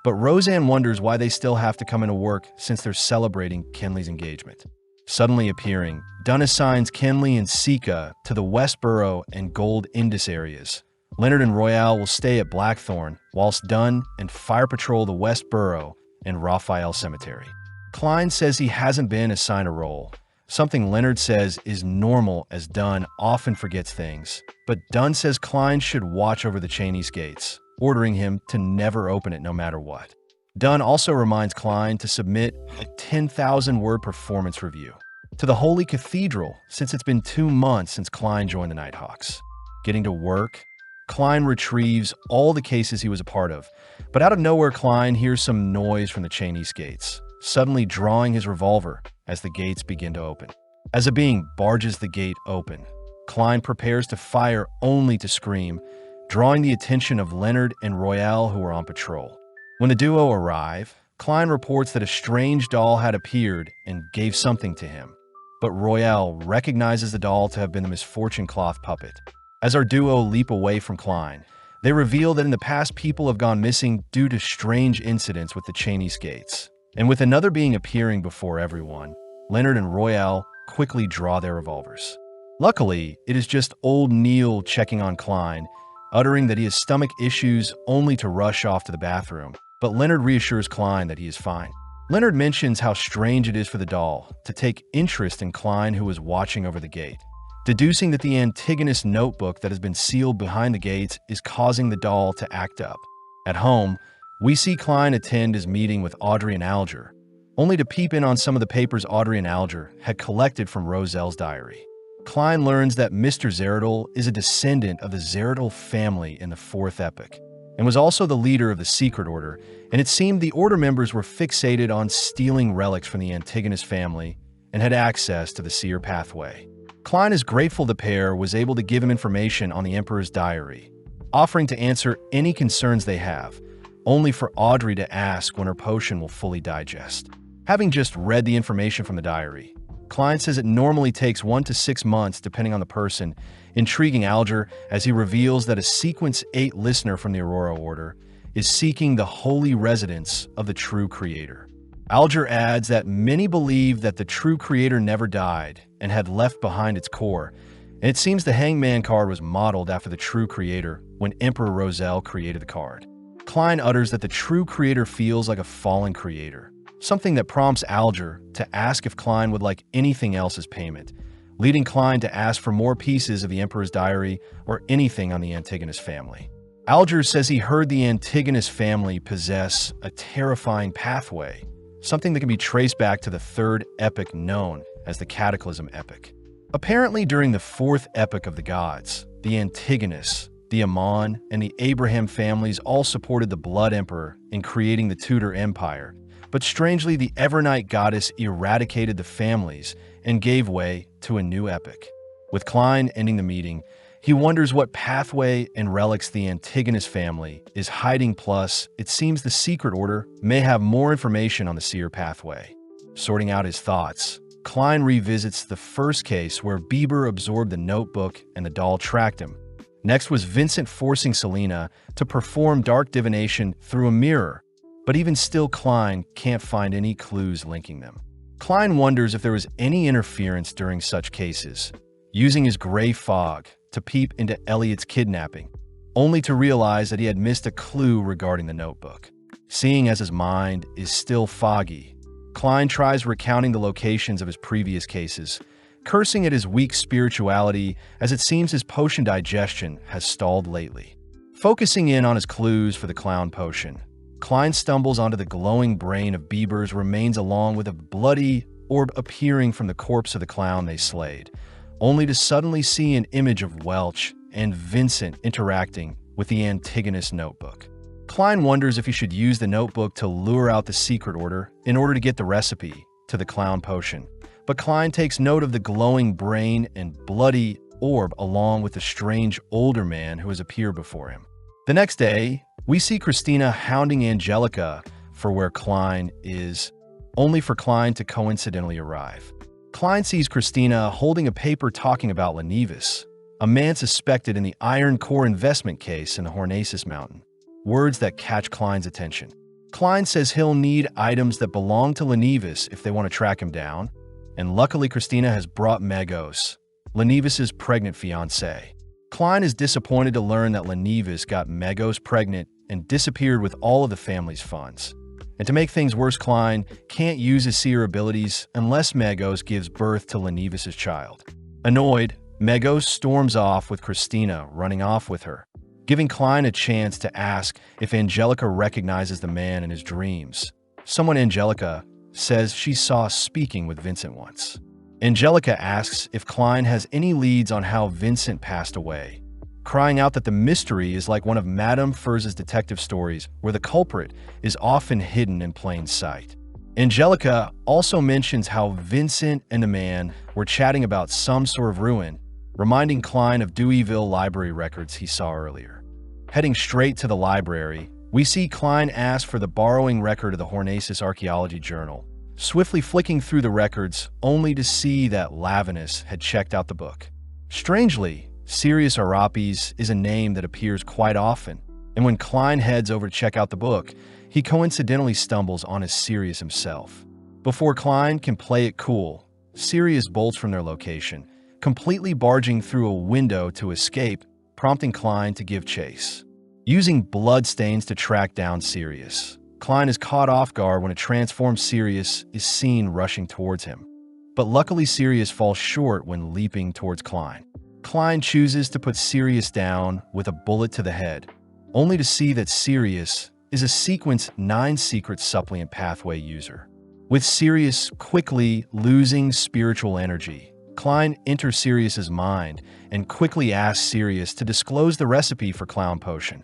But Roseanne wonders why they still have to come into work since they're celebrating Kenley's engagement. Suddenly appearing, Dunn assigns Kenley and Sika to the Westboro and Gold Indus areas. Leonard and Royale will stay at Blackthorn, whilst Dunn and Fire patrol the Westboro and Raphael Cemetery. Klein says he hasn't been assigned a role, something Leonard says is normal as Dunn often forgets things, but Dunn says Klein should watch over the Cheney's gates, ordering him to never open it no matter what. Dunn also reminds Klein to submit a 10,000-word performance review to the Holy Cathedral since it's been 2 months since Klein joined the Nighthawks. Getting to work, Klein retrieves all the cases he was a part of, but out of nowhere Klein hears some noise from the Cheney's gates, suddenly drawing his revolver as the gates begin to open. As a being barges the gate open, Klein prepares to fire only to scream, drawing the attention of Leonard and Royale who are on patrol. When the duo arrive, Klein reports that a strange doll had appeared and gave something to him, but Royale recognizes the doll to have been the Misfortune Cloth puppet. As our duo leap away from Klein, they reveal that in the past people have gone missing due to strange incidents with the Cheney's gates. And with another being appearing before everyone, Leonard and Royale quickly draw their revolvers. Luckily, it is just old Neil checking on Klein, uttering that he has stomach issues only to rush off to the bathroom, but Leonard reassures Klein that he is fine. Leonard mentions how strange it is for the doll to take interest in Klein, who is watching over the gate, deducing that the Antigonus notebook that has been sealed behind the gates is causing the doll to act up. At home, we see Klein attend his meeting with Audrey and Alger, only to peep in on some of the papers Audrey and Alger had collected from Roselle's diary. Klein learns that Mr. Zeradol is a descendant of the Zeradol family in the 4th epoch, and was also the leader of the Secret Order, and it seemed the Order members were fixated on stealing relics from the Antigonus family and had access to the Seer Pathway. Klein is grateful the pair was able to give him information on the Emperor's diary, offering to answer any concerns they have, only for Audrey to ask when her potion will fully digest. Having just read the information from the diary, Klein says it normally takes 1 to 6 months depending on the person, intriguing Alger as he reveals that a Sequence 8 listener from the Aurora Order is seeking the holy residence of the true creator. Alger adds that many believe that the true creator never died and had left behind its core, and it seems the Hangman card was modeled after the true creator when Emperor Roselle created the card. Klein utters that the true creator feels like a fallen creator, something that prompts Alger to ask if Klein would like anything else as payment, leading Klein to ask for more pieces of the Emperor's diary or anything on the Antigonus family. Alger says he heard the Antigonus family possess a terrifying pathway, something that can be traced back to the 3rd epoch known as the Cataclysm epoch. Apparently during the 4th epoch of the gods, the Antigonus, the Amon, and the Abraham families all supported the Blood Emperor in creating the Tudor Empire, but strangely the Evernight goddess eradicated the families and gave way to a new epic. With Klein ending the meeting, he wonders what pathway and relics the Antigonus family is hiding, plus it seems the Secret Order may have more information on the Seer pathway. Sorting out his thoughts, Klein revisits the first case where Bieber absorbed the notebook and the doll tracked him. Next was Vincent forcing Selena to perform dark divination through a mirror, but even still Klein can't find any clues linking them. Klein wonders if there was any interference during such cases, using his gray fog to peep into Elliot's kidnapping, only to realize that he had missed a clue regarding the notebook. Seeing as his mind is still foggy, Klein tries recounting the locations of his previous cases, cursing at his weak spirituality as it seems his potion digestion has stalled lately. Focusing in on his clues for the clown potion, Klein stumbles onto the glowing brain of Bieber's remains along with a bloody orb appearing from the corpse of the clown they slayed, only to suddenly see an image of Welch and Vincent interacting with the Antigonus notebook. Klein wonders if he should use the notebook to lure out the Secret Order in order to get the recipe to the clown potion, but Klein takes note of the glowing brain and bloody orb along with the strange older man who has appeared before him. The next day, we see Christina hounding Angelica for where Klein is, only for Klein to coincidentally arrive. Klein sees Christina holding a paper talking about Lenevis, a man suspected in the Iron Core investment case in the Hornacis Mountain. Words that catch Klein's attention. Klein says he'll need items that belong to Lenevis if they want to track him down, and luckily Christina has brought Megos, Lenevis' pregnant fiancée. Klein is disappointed to learn that Lenevis got Megos pregnant and disappeared with all of the family's funds. And to make things worse, Klein can't use his seer abilities unless Megos gives birth to Lenevis' child. Annoyed, Megos storms off with Christina running off with her, giving Klein a chance to ask if Angelica recognizes the man in his dreams. Someone Angelica says she saw speaking with Vincent once. Angelica asks if Klein has any leads on how Vincent passed away, crying out that the mystery is like one of Madame Furz's detective stories where the culprit is often hidden in plain sight. Angelica also mentions how Vincent and the man were chatting about some sort of ruin, reminding Klein of Deweyville library records he saw earlier. Heading straight to the library, we see Klein ask for the borrowing record of the Hornacis Archaeology Journal, swiftly flicking through the records only to see that Lavinus had checked out the book. Strangely, Sirius Arapes is a name that appears quite often, and when Klein heads over to check out the book, he coincidentally stumbles on his Sirius himself. Before Klein can play it cool, Sirius bolts from their location, completely barging through a window to escape, prompting Klein to give chase. Using bloodstains to track down Sirius, Klein is caught off guard when a transformed Sirius is seen rushing towards him. But luckily Sirius falls short when leaping towards Klein. Klein chooses to put Sirius down with a bullet to the head, only to see that Sirius is a Sequence 9 secret supplement pathway user. With Sirius quickly losing spiritual energy, Klein enters Sirius's mind and quickly asks Sirius to disclose the recipe for Clown Potion,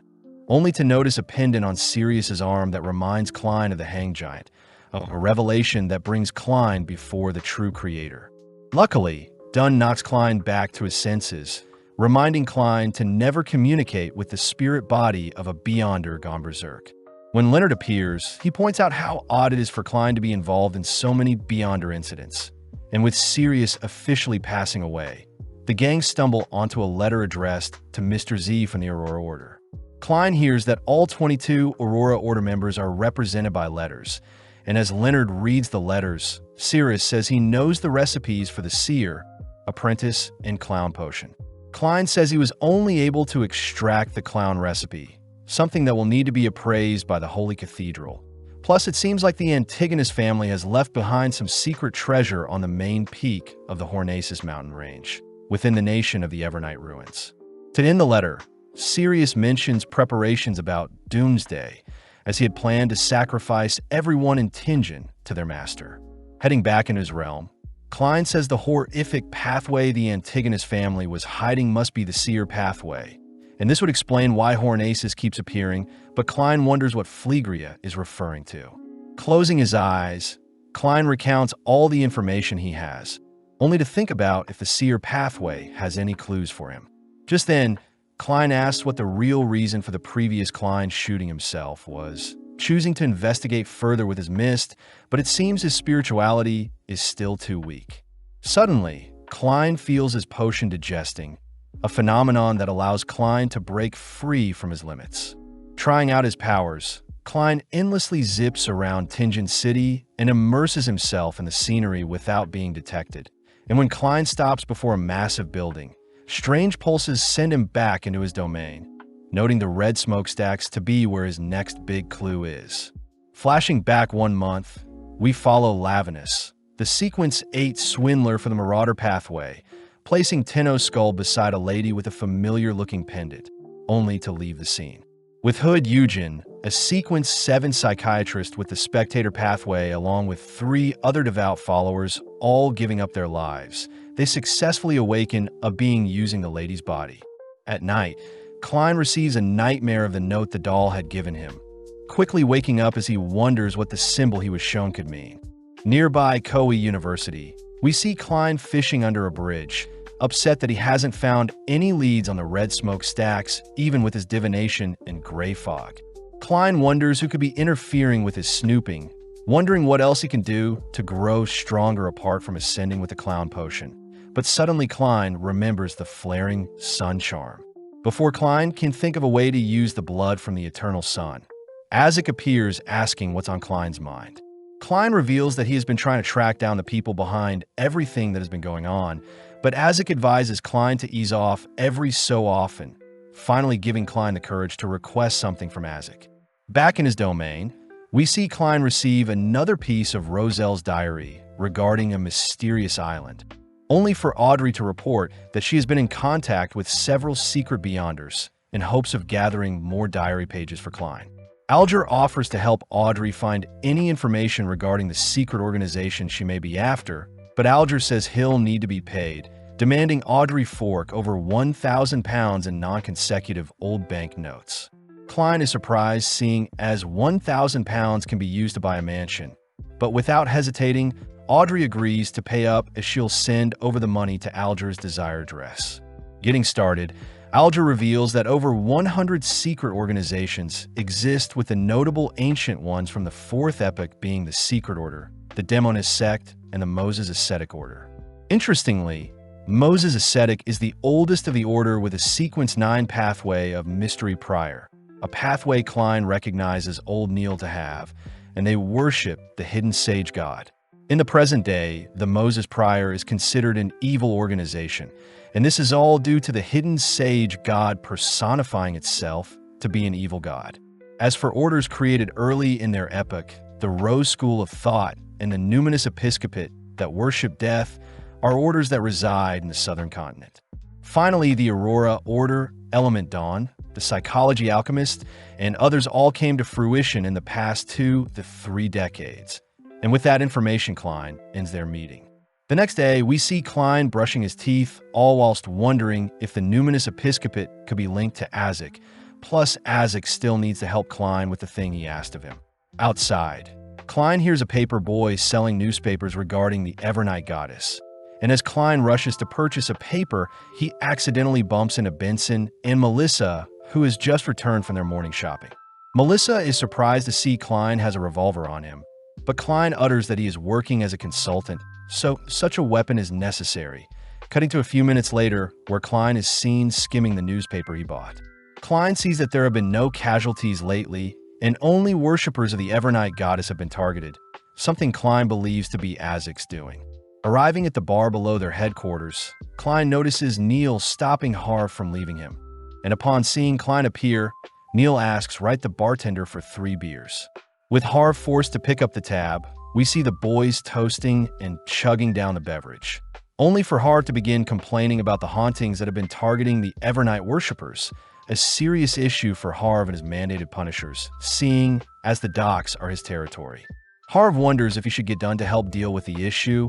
only to notice a pendant on Sirius's arm that reminds Klein of the Hang Giant, a revelation that brings Klein before the true creator. Luckily, Dunn knocks Klein back to his senses, reminding Klein to never communicate with the spirit body of a Beyonder gone berserk. When Leonard appears, he points out how odd it is for Klein to be involved in so many Beyonder incidents. And with Sirius officially passing away, the gang stumble onto a letter addressed to Mr. Z from the Aurora Order. Klein hears that all 22 Aurora Order members are represented by letters, and as Leonard reads the letters, Sirius says he knows the recipes for the Seer, Apprentice, and Clown Potion. Klein says he was only able to extract the Clown recipe, something that will need to be appraised by the Holy Cathedral. Plus, it seems like the Antigonus family has left behind some secret treasure on the main peak of the Hornacis mountain range, within the nation of the Evernight ruins. To end the letter, Sirius mentions preparations about Doomsday, as he had planned to sacrifice everyone in Tingen to their master. Heading back in his realm, Klein says the horrific pathway the Antigonus family was hiding must be the Seer pathway, and this would explain why Hornaces keeps appearing, but Klein wonders what Phlegria is referring to. Closing his eyes, Klein recounts all the information he has, only to think about if the seer pathway has any clues for him. Just then, Klein asks what the real reason for the previous Klein shooting himself was, choosing to investigate further with his mist, but it seems his spirituality is still too weak. Suddenly, Klein feels his potion digesting, a phenomenon that allows Klein to break free from his limits. Trying out his powers, Klein endlessly zips around Tingen City and immerses himself in the scenery without being detected. And when Klein stops before a massive building, strange pulses send him back into his domain, noting the red smokestacks to be where his next big clue is. Flashing back 1 month, we follow Lavinus, the Sequence 8 swindler for the Marauder pathway, placing Tenno's skull beside a lady with a familiar-looking pendant, only to leave the scene. With Hood Eugen, a Sequence 7 psychiatrist with the Spectator pathway along with 3 other devout followers, all giving up their lives, they successfully awaken a being using the lady's body. At night, Klein receives a nightmare of the note the doll had given him, quickly waking up as he wonders what the symbol he was shown could mean. Nearby Koei University, we see Klein fishing under a bridge, upset that he hasn't found any leads on the red smoke stacks, even with his divination and gray fog. Klein wonders who could be interfering with his snooping, wondering what else he can do to grow stronger apart from ascending with the clown potion. But suddenly Klein remembers the flaring sun charm. Before Klein can think of a way to use the blood from the eternal sun, Isaac appears asking what's on Klein's mind. Klein reveals that he has been trying to track down the people behind everything that has been going on, but Isaac advises Klein to ease off every so often, finally giving Klein the courage to request something from Isaac. Back in his domain, we see Klein receive another piece of Roselle's diary regarding a mysterious island, only for Audrey to report that she has been in contact with several secret Beyonders in hopes of gathering more diary pages for Klein. Alger offers to help Audrey find any information regarding the secret organization she may be after, but Alger says he'll need to be paid, demanding Audrey fork over £1,000 in non-consecutive old bank notes. Klein is surprised seeing as £1,000 can be used to buy a mansion, but without hesitating, Audrey agrees to pay up as she'll send over the money to Alger's desired address. Getting started, Alger reveals that over 100 secret organizations exist, with the notable ancient ones from the 4th epoch being the Secret Order, the Demonist Sect, and the Moses Ascetic Order. Interestingly, Moses Ascetic is the oldest of the order with a Sequence 9 pathway of Mystery Prior, a pathway Klein recognizes old Neil to have, and they worship the hidden sage god. In the present day, the Moses Prior is considered an evil organization, and this is all due to the hidden sage god personifying itself to be an evil god. As for orders created early in their epoch, the Rose School of Thought and the Numinous Episcopate that worship death are orders that reside in the southern continent. Finally, the Aurora Order, Element Dawn, the Psychology Alchemist, and others all came to fruition in the past 2 to 3 decades. And with that information, Klein ends their meeting. The next day, we see Klein brushing his teeth, all whilst wondering if the Numinous Episcopate could be linked to Isaac, plus Isaac still needs to help Klein with the thing he asked of him. Outside, Klein hears a paper boy selling newspapers regarding the Evernight Goddess, and as Klein rushes to purchase a paper, he accidentally bumps into Benson and Melissa, who has just returned from their morning shopping. Melissa is surprised to see Klein has a revolver on him, but Klein utters that he is working as a consultant, so such a weapon is necessary, cutting to a few minutes later where Klein is seen skimming the newspaper he bought. Klein sees that there have been no casualties lately, and only worshippers of the Evernight Goddess have been targeted, something Klein believes to be Isaac's doing. Arriving at the bar below their headquarters, Klein notices Neil stopping Harv from leaving him, and upon seeing Klein appear, Neil asks right the bartender for 3 beers. With Harv forced to pick up the tab, we see the boys toasting and chugging down the beverage, only for Harv to begin complaining about the hauntings that have been targeting the Evernight worshippers, a serious issue for Harv and his mandated punishers, seeing as the docks are his territory. Harv wonders if he should get done to help deal with the issue,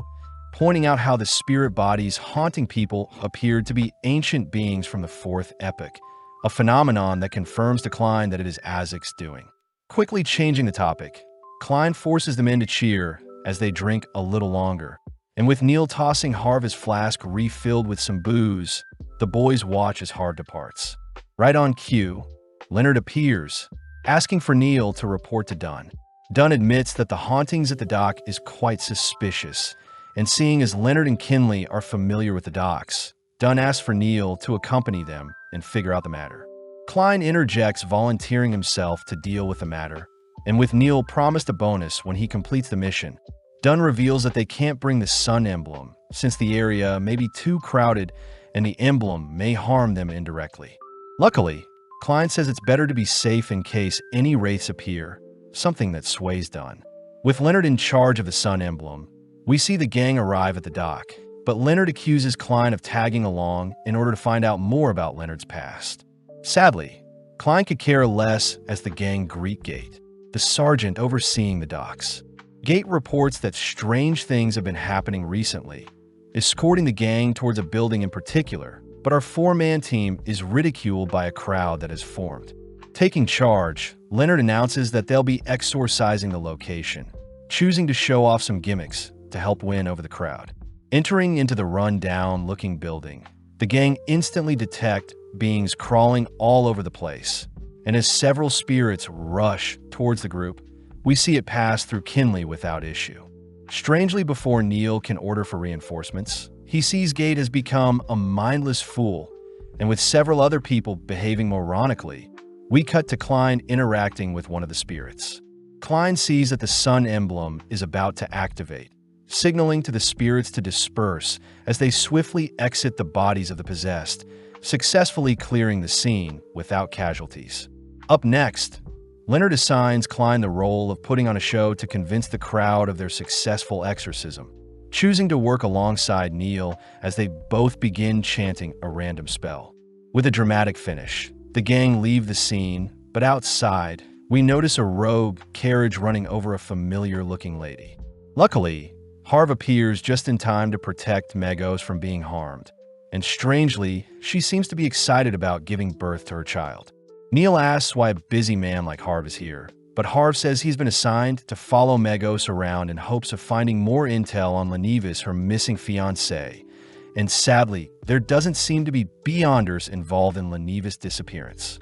pointing out how the spirit bodies haunting people appeared to be ancient beings from the 4th epoch, a phenomenon that confirms to Klein that it is Isaac's doing. Quickly changing the topic, Klein forces them in to cheer as they drink a little longer. And with Neil tossing Harv's flask refilled with some booze, the boys watch as Harv departs. Right on cue, Leonard appears, asking for Neil to report to Dunn. Dunn admits that the hauntings at the dock is quite suspicious, and seeing as Leonard and Kinley are familiar with the docks, Dunn asks for Neil to accompany them and figure out the matter. Klein interjects, volunteering himself to deal with the matter, and with Neil promised a bonus when he completes the mission, Dunn reveals that they can't bring the sun emblem since the area may be too crowded and the emblem may harm them indirectly. Luckily, Klein says it's better to be safe in case any wraiths appear, something that sways Dunn. With Leonard in charge of the sun emblem, we see the gang arrive at the dock, but Leonard accuses Klein of tagging along in order to find out more about Leonard's past. Sadly, Klein could care less as the gang greet Gate, the sergeant overseeing the docks. Gate reports that strange things have been happening recently, escorting the gang towards a building in particular, but our four-man team is ridiculed by a crowd that has formed. Taking charge, Leonard announces that they'll be exorcising the location, choosing to show off some gimmicks to help win over the crowd. Entering into the run-down-looking building, the gang instantly detect beings crawling all over the place, and as several spirits rush towards the group, we see it pass through Kinley without issue. Strangely, before Neil can order for reinforcements, he sees Gate has become a mindless fool, and with several other people behaving moronically, we cut to Klein interacting with one of the spirits. Klein sees that the sun emblem is about to activate, signaling to the spirits to disperse as they swiftly exit the bodies of the possessed, successfully clearing the scene without casualties. Up next, Leonard assigns Klein the role of putting on a show to convince the crowd of their successful exorcism, choosing to work alongside Neil as they both begin chanting a random spell. With a dramatic finish, the gang leave the scene, but outside, we notice a rogue carriage running over a familiar-looking lady. Luckily, Harv appears just in time to protect Megos from being harmed, and strangely, she seems to be excited about giving birth to her child. Neil asks why a busy man like Harv is here, but Harv says he's been assigned to follow Megos around in hopes of finding more intel on Lenivis, her missing fiancé, and sadly, there doesn't seem to be Beyonders involved in Lenivis' disappearance.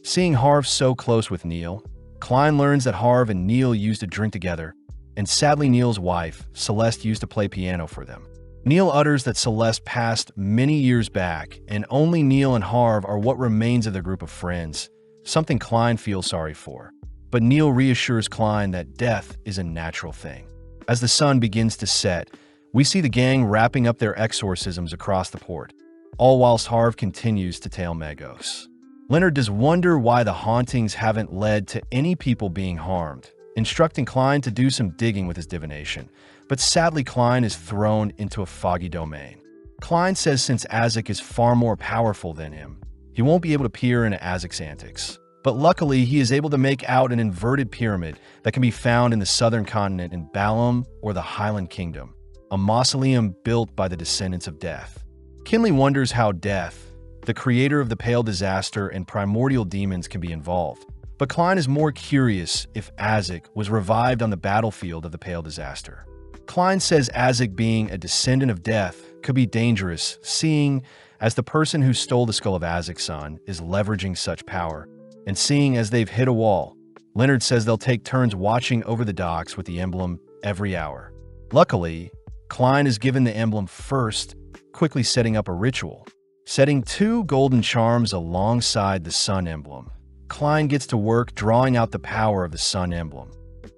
Seeing Harv so close with Neil, Klein learns that Harv and Neil used to drink together, and sadly Neil's wife, Celeste, used to play piano for them. Neil utters that Celeste passed many years back, and only Neil and Harv are what remains of their group of friends, something Klein feels sorry for. But Neil reassures Klein that death is a natural thing. As the sun begins to set, we see the gang wrapping up their exorcisms across the port, all whilst Harv continues to tail Megos. Leonard does wonder why the hauntings haven't led to any people being harmed, instructing Klein to do some digging with his divination, but sadly Klein is thrown into a foggy domain. Klein says since Isaac is far more powerful than him, he won't be able to peer into Isaac's antics. But luckily, he is able to make out an inverted pyramid that can be found in the southern continent in Balam or the Highland Kingdom, a mausoleum built by the descendants of Death. Kinley wonders how Death, the creator of the Pale Disaster and primordial demons, can be involved. But Klein is more curious if Isaac was revived on the battlefield of the Pale Disaster. Klein says Isaac being a descendant of Death could be dangerous, seeing as the person who stole the skull of Isaac's son is leveraging such power, and seeing as they've hit a wall. Leonard says they'll take turns watching over the docks with the emblem every hour. Luckily, Klein is given the emblem first, quickly setting up a ritual. Setting 2 golden charms alongside the sun emblem, Klein gets to work drawing out the power of the sun emblem,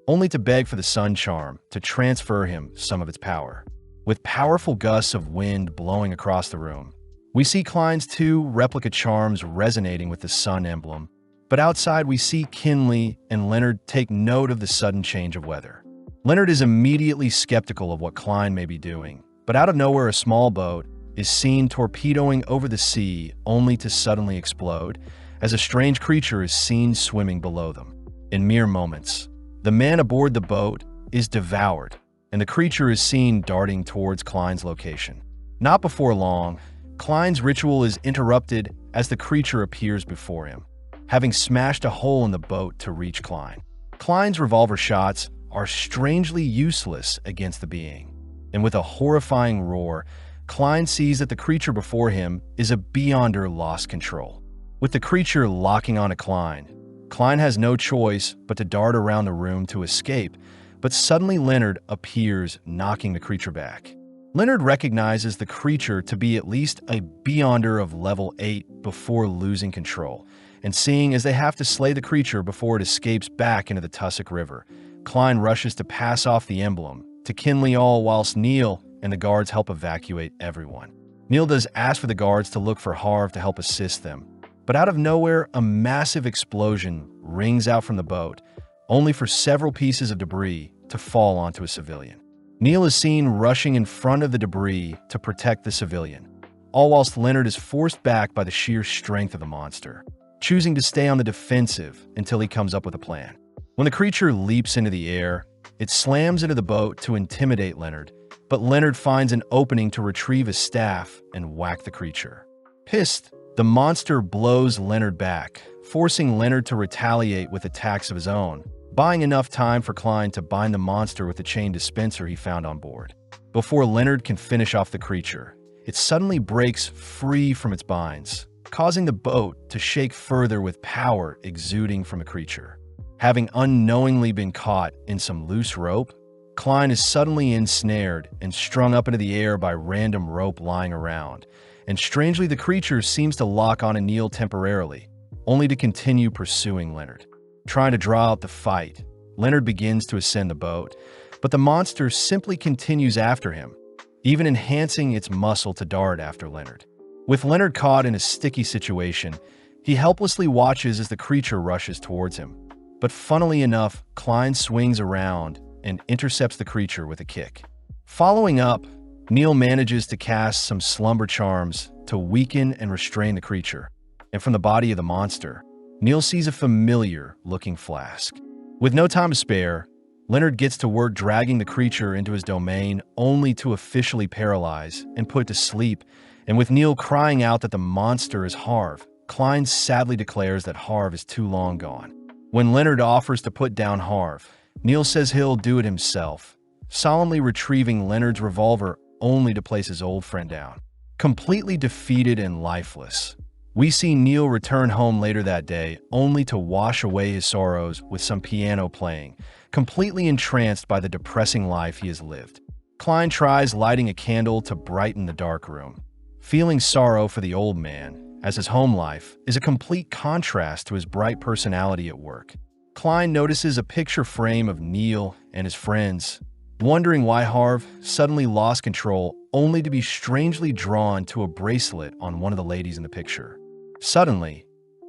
only to beg for the sun charm to transfer him some of its power. With powerful gusts of wind blowing across the room, we see Klein's 2 replica charms resonating with the sun emblem, but outside we see Kinley and Leonard take note of the sudden change of weather. Leonard is immediately skeptical of what Klein may be doing, but out of nowhere a small boat is seen torpedoing over the sea only to suddenly explode as a strange creature is seen swimming below them. In mere moments, the man aboard the boat is devoured, and the creature is seen darting towards Klein's location. Not before long, Klein's ritual is interrupted as the creature appears before him, having smashed a hole in the boat to reach Klein. Klein's revolver shots are strangely useless against the being, and with a horrifying roar, Klein sees that the creature before him is a Beyonder lost control. With the creature locking onto Klein, Klein has no choice but to dart around the room to escape, but suddenly Leonard appears, knocking the creature back. Leonard recognizes the creature to be at least a Beyonder of level 8 before losing control, and seeing as they have to slay the creature before it escapes back into the Tussock River, Klein rushes to pass off the emblem to Kinley all whilst Neil and the guards help evacuate everyone. Neil does ask for the guards to look for Harv to help assist them, but out of nowhere, a massive explosion rings out from the boat, only for several pieces of debris to fall onto a civilian. Neil is seen rushing in front of the debris to protect the civilian, all whilst Leonard is forced back by the sheer strength of the monster, choosing to stay on the defensive until he comes up with a plan. When the creature leaps into the air, it slams into the boat to intimidate Leonard, but Leonard finds an opening to retrieve his staff and whack the creature. Pissed, the monster blows Leonard back, forcing Leonard to retaliate with attacks of his own, buying enough time for Klein to bind the monster with the chain dispenser he found on board. Before Leonard can finish off the creature, it suddenly breaks free from its binds, causing the boat to shake further with power exuding from the creature. Having unknowingly been caught in some loose rope, Klein is suddenly ensnared and strung up into the air by random rope lying around, and strangely the creature seems to lock on Neil temporarily, only to continue pursuing Leonard. Trying to draw out the fight, Leonard begins to ascend the boat, but the monster simply continues after him, even enhancing its muscle to dart after Leonard. With Leonard caught in a sticky situation, he helplessly watches as the creature rushes towards him. But funnily enough, Klein swings around and intercepts the creature with a kick. Following up, Neil manages to cast some slumber charms to weaken and restrain the creature, and from the body of the monster, Neil sees a familiar-looking flask. With no time to spare, Leonard gets to work dragging the creature into his domain only to officially paralyze and put to sleep, and with Neil crying out that the monster is Harv, Klein sadly declares that Harv is too long gone. When Leonard offers to put down Harv, Neil says he'll do it himself, solemnly retrieving Leonard's revolver only to place his old friend down. Completely defeated and lifeless, we see Neil return home later that day only to wash away his sorrows with some piano playing, completely entranced by the depressing life he has lived. Klein tries lighting a candle to brighten the dark room, feeling sorrow for the old man, as his home life is a complete contrast to his bright personality at work. Klein notices a picture frame of Neil and his friends, wondering why Harv suddenly lost control only to be strangely drawn to a bracelet on one of the ladies in the picture. Suddenly,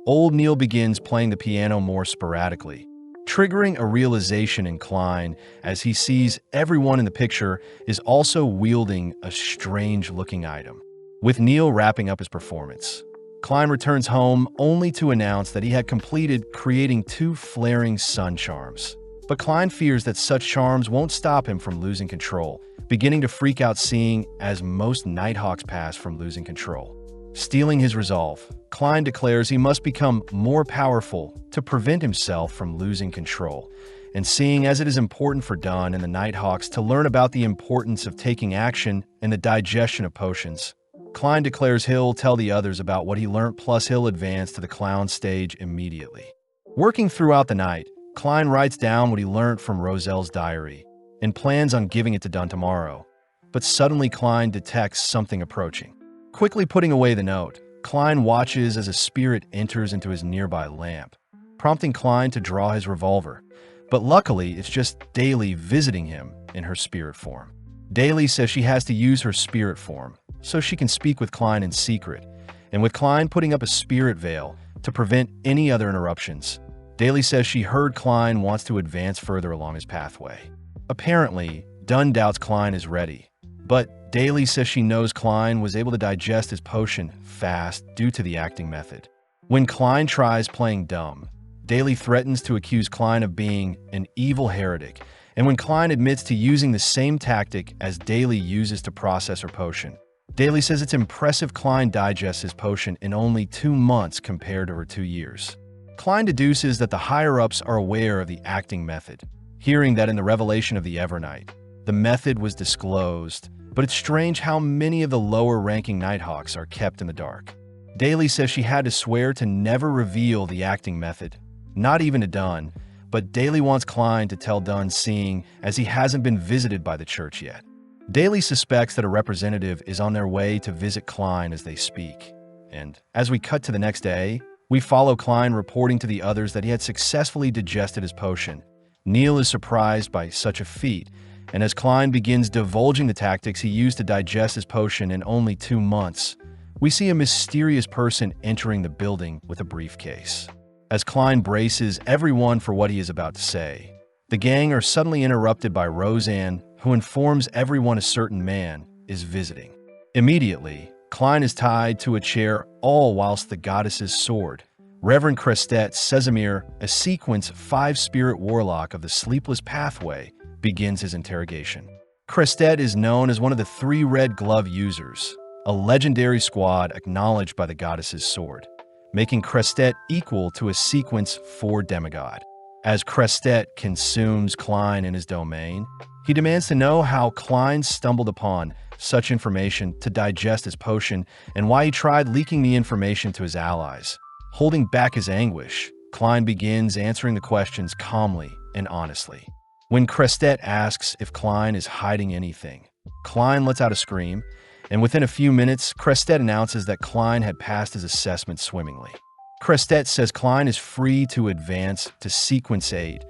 old Neil begins playing the piano more sporadically, triggering a realization in Klein as he sees everyone in the picture is also wielding a strange-looking item. With Neil wrapping up his performance, Klein returns home only to announce that he had completed creating 2 flaring sun charms. But Klein fears that such charms won't stop him from losing control, beginning to freak out seeing as most Nighthawks pass from losing control. Stealing his resolve, Klein declares he must become more powerful to prevent himself from losing control, and seeing as it is important for Dunn and the Nighthawks to learn about the importance of taking action and the digestion of potions, Klein declares he'll tell the others about what he learned, plus he'll advance to the clown stage immediately. Working throughout the night, Klein writes down what he learned from Roselle's diary and plans on giving it to Dunn tomorrow, but suddenly Klein detects something approaching. Quickly putting away the note, Klein watches as a spirit enters into his nearby lamp, prompting Klein to draw his revolver, but luckily it's just Daly visiting him in her spirit form. Daly says she has to use her spirit form so she can speak with Klein in secret, and with Klein putting up a spirit veil to prevent any other interruptions, Daly says she heard Klein wants to advance further along his pathway. Apparently, Dunn doubts Klein is ready, but Daly says she knows Klein was able to digest his potion fast due to the acting method. When Klein tries playing dumb, Daly threatens to accuse Klein of being an evil heretic, and when Klein admits to using the same tactic as Daly uses to process her potion, Daly says it's impressive Klein digests his potion in only 2 months compared to her 2 years. Klein deduces that the higher-ups are aware of the acting method, hearing that in the revelation of the Evernight, the method was disclosed, but it's strange how many of the lower-ranking Nighthawks are kept in the dark. Daly says she had to swear to never reveal the acting method, not even to Dunn, but Daly wants Klein to tell Dunn seeing as he hasn't been visited by the church yet. Daly suspects that a representative is on their way to visit Klein as they speak. And as we cut to the next day, we follow Klein reporting to the others that he had successfully digested his potion. Neil is surprised by such a feat, and as Klein begins divulging the tactics he used to digest his potion in only 2 months, we see a mysterious person entering the building with a briefcase. As Klein braces everyone for what he is about to say, the gang are suddenly interrupted by Roseanne, who informs everyone a certain man is visiting. Immediately, Klein is tied to a chair, all whilst the goddess's sword, Reverend Crestet Sesamir, a Sequence 5 spirit warlock of the Sleepless Pathway, begins his interrogation. Crestet is known as one of the 3 Red Glove users, a legendary squad acknowledged by the goddess's sword, making Crestet equal to a Sequence 4 demigod. As Crestet consumes Klein in his domain, he demands to know how Klein stumbled upon such information to digest his potion and why he tried leaking the information to his allies. Holding back his anguish, Klein begins answering the questions calmly and honestly. When Crestet asks if Klein is hiding anything, Klein lets out a scream, and within a few minutes, Crestet announces that Klein had passed his assessment swimmingly. Crestet says Klein is free to advance to Sequence 8,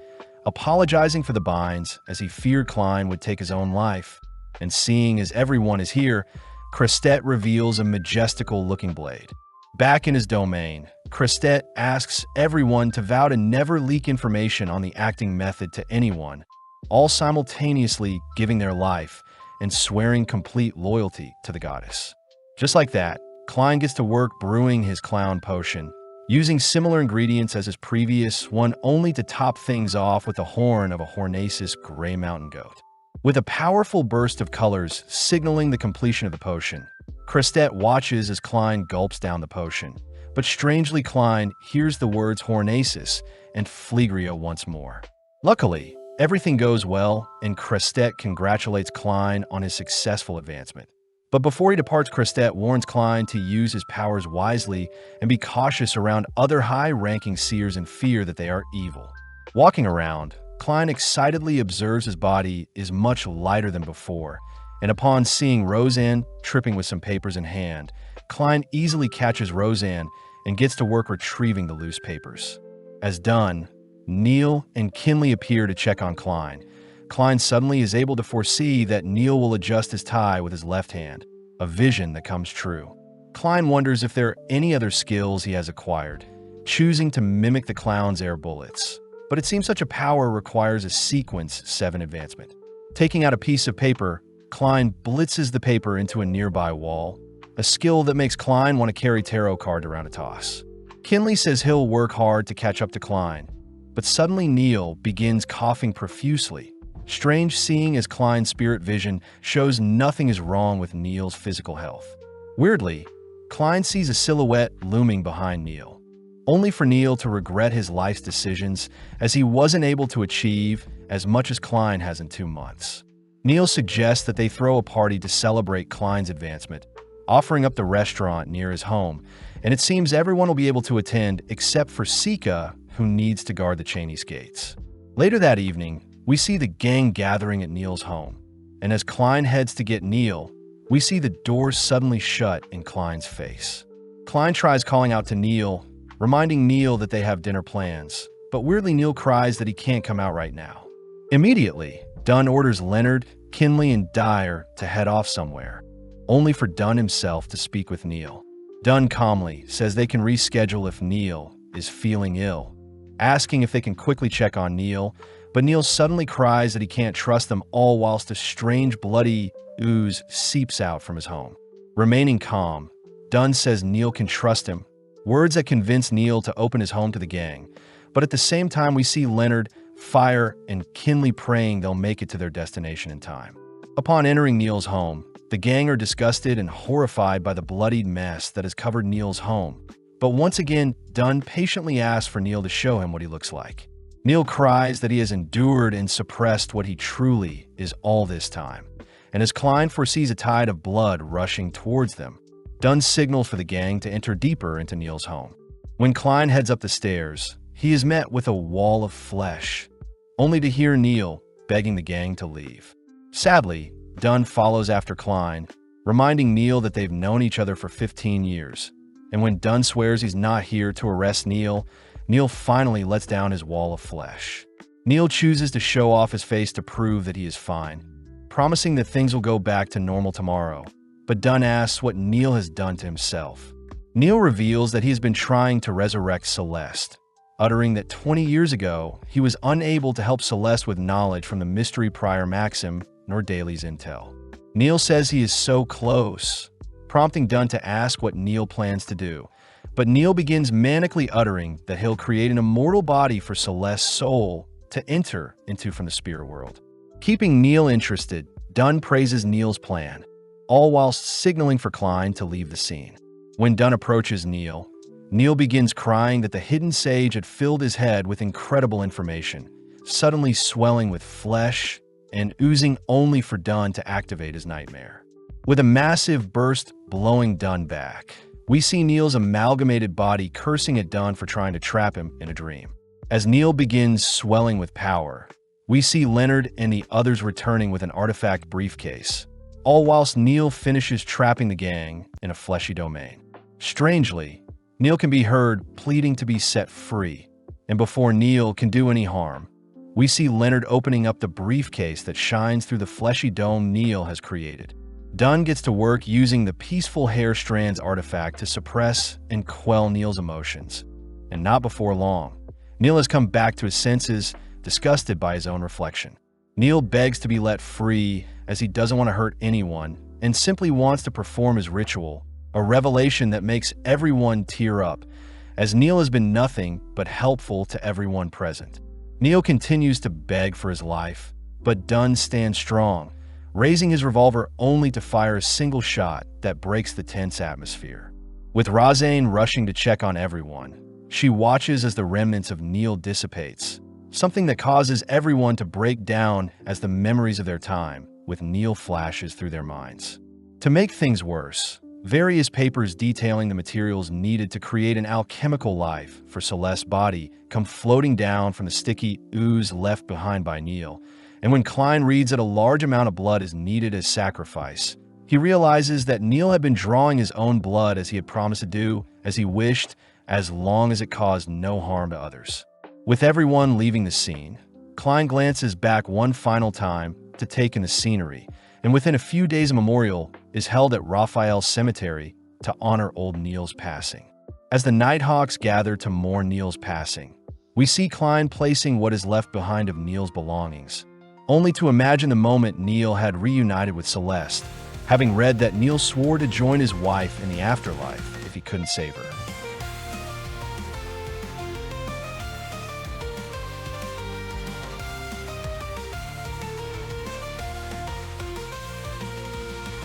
apologizing for the binds as he feared Klein would take his own life. And seeing as everyone is here, Crestet reveals a majestical-looking blade. Back in his domain, Crestet asks everyone to vow to never leak information on the acting method to anyone, all simultaneously giving their life and swearing complete loyalty to the goddess. Just like that, Klein gets to work brewing his clown potion, using similar ingredients as his previous one, only to top things off with the horn of a Hornaceous gray mountain goat. With a powerful burst of colors signaling the completion of the potion, Crestet watches as Klein gulps down the potion, but strangely Klein hears the words Hornaceous and Flegrio once more. Luckily, everything goes well, and Crestet congratulates Klein on his successful advancement. But before he departs, Crestet warns Klein to use his powers wisely and be cautious around other high-ranking seers in fear that they are evil. Walking around, Klein excitedly observes his body is much lighter than before, and upon seeing Roseanne tripping with some papers in hand, Klein easily catches Roseanne and gets to work retrieving the loose papers. As done, Neil and Kinley appear to check on Klein. Klein suddenly is able to foresee that Neil will adjust his tie with his left hand, a vision that comes true. Klein wonders if there are any other skills he has acquired, choosing to mimic the clown's air bullets. But it seems such a power requires a Sequence 7 advancement. Taking out a piece of paper, Klein blitzes the paper into a nearby wall, a skill that makes Klein want to carry tarot card around a toss. Kinley says he'll work hard to catch up to Klein, but suddenly Neil begins coughing profusely. Strange seeing as Klein's spirit vision shows nothing is wrong with Neil's physical health. Weirdly, Klein sees a silhouette looming behind Neil, only for Neil to regret his life's decisions as he wasn't able to achieve as much as Klein has in 2 months. Neil suggests that they throw a party to celebrate Klein's advancement, offering up the restaurant near his home, and it seems everyone will be able to attend except for Sika, who needs to guard the Cheney's gates. Later that evening, we see the gang gathering at Neil's home, and as Klein heads to get Neil, we see the doors suddenly shut in Klein's face. Klein tries calling out to Neil, reminding Neil that they have dinner plans, but weirdly Neil cries that he can't come out right now. Immediately, Dunn orders Leonard, Kinley, and Dyer to head off somewhere, only for Dunn himself to speak with Neil. Dunn calmly says they can reschedule if Neil is feeling ill, asking if they can quickly check on Neil, but Neil suddenly cries that he can't trust them, all whilst a strange bloody ooze seeps out from his home. Remaining calm, Dunn says Neil can trust him, words that convince Neil to open his home to the gang, but at the same time we see Leonard, Fire, and Kinley praying they'll make it to their destination in time. Upon entering Neil's home, The gang are disgusted and horrified by the bloodied mess that has covered Neil's home. But once again, Dunn patiently asks for Neil to show him what he looks like. Neil cries that he has endured and suppressed what he truly is all this time. And as Klein foresees a tide of blood rushing towards them, Dunn signals for the gang to enter deeper into Neil's home. When Klein heads up the stairs, he is met with a wall of flesh, only to hear Neil begging the gang to leave. Sadly, Dunn follows after Klein, reminding Neil that they've known each other for 15 years. And when Dunn swears he's not here to arrest Neil, Neil finally lets down his wall of flesh. Neil chooses to show off his face to prove that he is fine, promising that things will go back to normal tomorrow. But Dunn asks what Neil has done to himself. Neil reveals that he has been trying to resurrect Celeste, uttering that 20 years ago, he was unable to help Celeste with knowledge from the mystery prior Maxim nor Daly's intel. Neil says he is so close, prompting Dunn to ask what Neil plans to do. But Neil begins manically uttering that he'll create an immortal body for Celeste's soul to enter into from the spirit world. Keeping Neil interested, Dunn praises Neil's plan, all whilst signaling for Klein to leave the scene. When Dunn approaches Neil, Neil begins crying that the hidden sage had filled his head with incredible information, suddenly swelling with flesh and oozing only for Dunn to activate his nightmare. With a massive burst blowing Dunn back, we see Neil's amalgamated body cursing at Dunn for trying to trap him in a dream. As Neil begins swelling with power, we see Leonard and the others returning with an artifact briefcase, all whilst Neil finishes trapping the gang in a fleshy domain. Strangely, Neil can be heard pleading to be set free, and before Neil can do any harm, we see Leonard opening up the briefcase that shines through the fleshy dome Neil has created. Dunn gets to work using the peaceful hair strands artifact to suppress and quell Neil's emotions. And not before long, Neil has come back to his senses, disgusted by his own reflection. Neil begs to be let free as he doesn't want to hurt anyone and simply wants to perform his ritual, a revelation that makes everyone tear up, as Neil has been nothing but helpful to everyone present. Neil continues to beg for his life, but Dunn stands strong, raising his revolver only to fire a single shot that breaks the tense atmosphere. With Razane rushing to check on everyone, she watches as the remnants of Neil dissipates, something that causes everyone to break down as the memories of their time with Neil flashes through their minds. To make things worse, various papers detailing the materials needed to create an alchemical life for Celeste's body come floating down from the sticky ooze left behind by Neil. And when Klein reads that a large amount of blood is needed as sacrifice, he realizes that Neil had been drawing his own blood as he had promised to do, as he wished, as long as it caused no harm to others. With everyone leaving the scene, Klein glances back one final time to take in the scenery, and within a few days a memorial is held at Raphael's cemetery to honor old Neil's passing. As the Nighthawks gather to mourn Neil's passing, we see Klein placing what is left behind of Neil's belongings, only to imagine the moment Neil had reunited with Celeste, having read that Neil swore to join his wife in the afterlife if he couldn't save her.